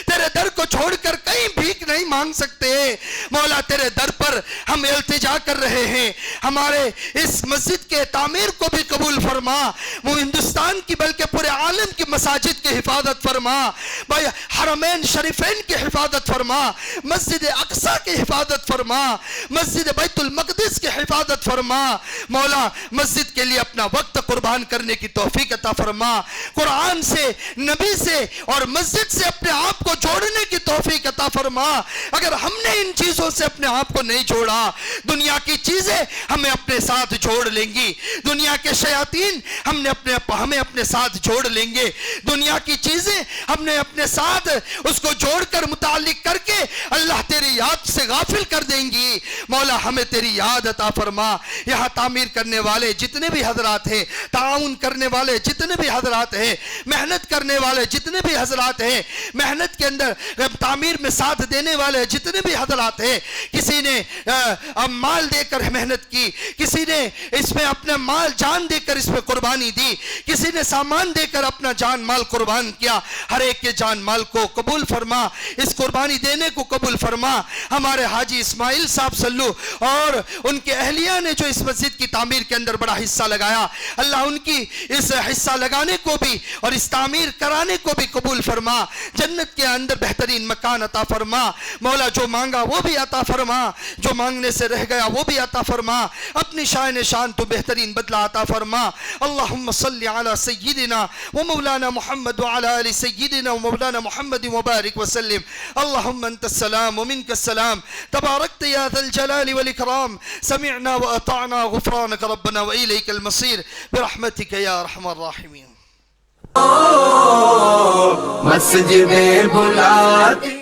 تیرے در کو چھوڑ کر کہیں بھیک نہیں مانگ سکتے مولا. تیرے در پر ہم التجا کر رہے ہیں, ہمارے اس مسجد کے تعمیر کو بھی قبول فرما, وہ ہندوستان کی بلکہ پورے عالم کی مساجد کی حفاظت فرما, حرمین شریفین کی حفاظت فرما, مسجد اقصی کی حفاظت فرما, مسجد بیت المقدس کی حفاظت فرما مولا. مسجد کے لیے اپنا وقت قربان کرنے کی توفیق عطا فرما, قرآن سے, نبی سے اور مسجد سے اپنے آپ کو جوڑنے کی توفیق عطا فرما. اگر ہم نے ان چیزوں سے اپنے آپ کو نہیں جوڑا, دنیا کی چیزیں ہمیں اپنے ساتھ جوڑ لیں گی, دنیا کے شیاطین ہمیں اپنے ساتھ جوڑ لیں گے, دنیا کی چیزیں ہمیں اپنے ساتھ اس کو جوڑ کر متعلق کر کے اللہ تیری یاد سے غافل کر دیں گی. مولا ہمیں تیری یاد عطا فرما. یہاں تعمیر کرنے والے جتنے بھی حضرات ہیں, تعاون کرنے والے جتنے بھی حضرات ہیں, محنت کرنے والے جتنے بھی حضرات ہیں, محنت کے اندر تعمیر میں ساتھ دینے والے جتنے بھی حضرات ہیں, کسی نے مال دے کر محنت کی, کسی نے اس میں اپنا مال جان دے کر اس میں قربانی دی, کسی نے سامان دے کر اپنا جان مال قربان کیا, ہر ایک کے جان مال کو قبول فرما, اس قربانی دینے کو قبول فرما. ہمارے حاجی اسماعیل صاحب سلو اور ان کے اہلیہ نے جو اس مسجد کی تعمیر کے اندر بڑا حصہ لگایا, اللہ ان کی اس حصہ لگانے کو بھی اور اس تعمیر کرانے کو بھی قبول فرما. جنت کے اندر بہترین مکان عطا فرما. مولا جو مانگا وہ بھی عطا فرما, جو مانگنے سے رہ گیا وہ بھی عطا فرما. اپنی شان شان تو بہترین بدلہ عطا فرما. اللہم صلی علی سیدنا و مولانا محمد وعلی آل سیدنا و مولانا محمد وبارک وسلم. اللہم انت السلام ومنک السلام تبارکت یا ذا الجلال والاکرام. سمعنا واطعنا غفرانک ربنا والیک المصیر برحمتک یا ارحم الراحمین. مسجد بلاتی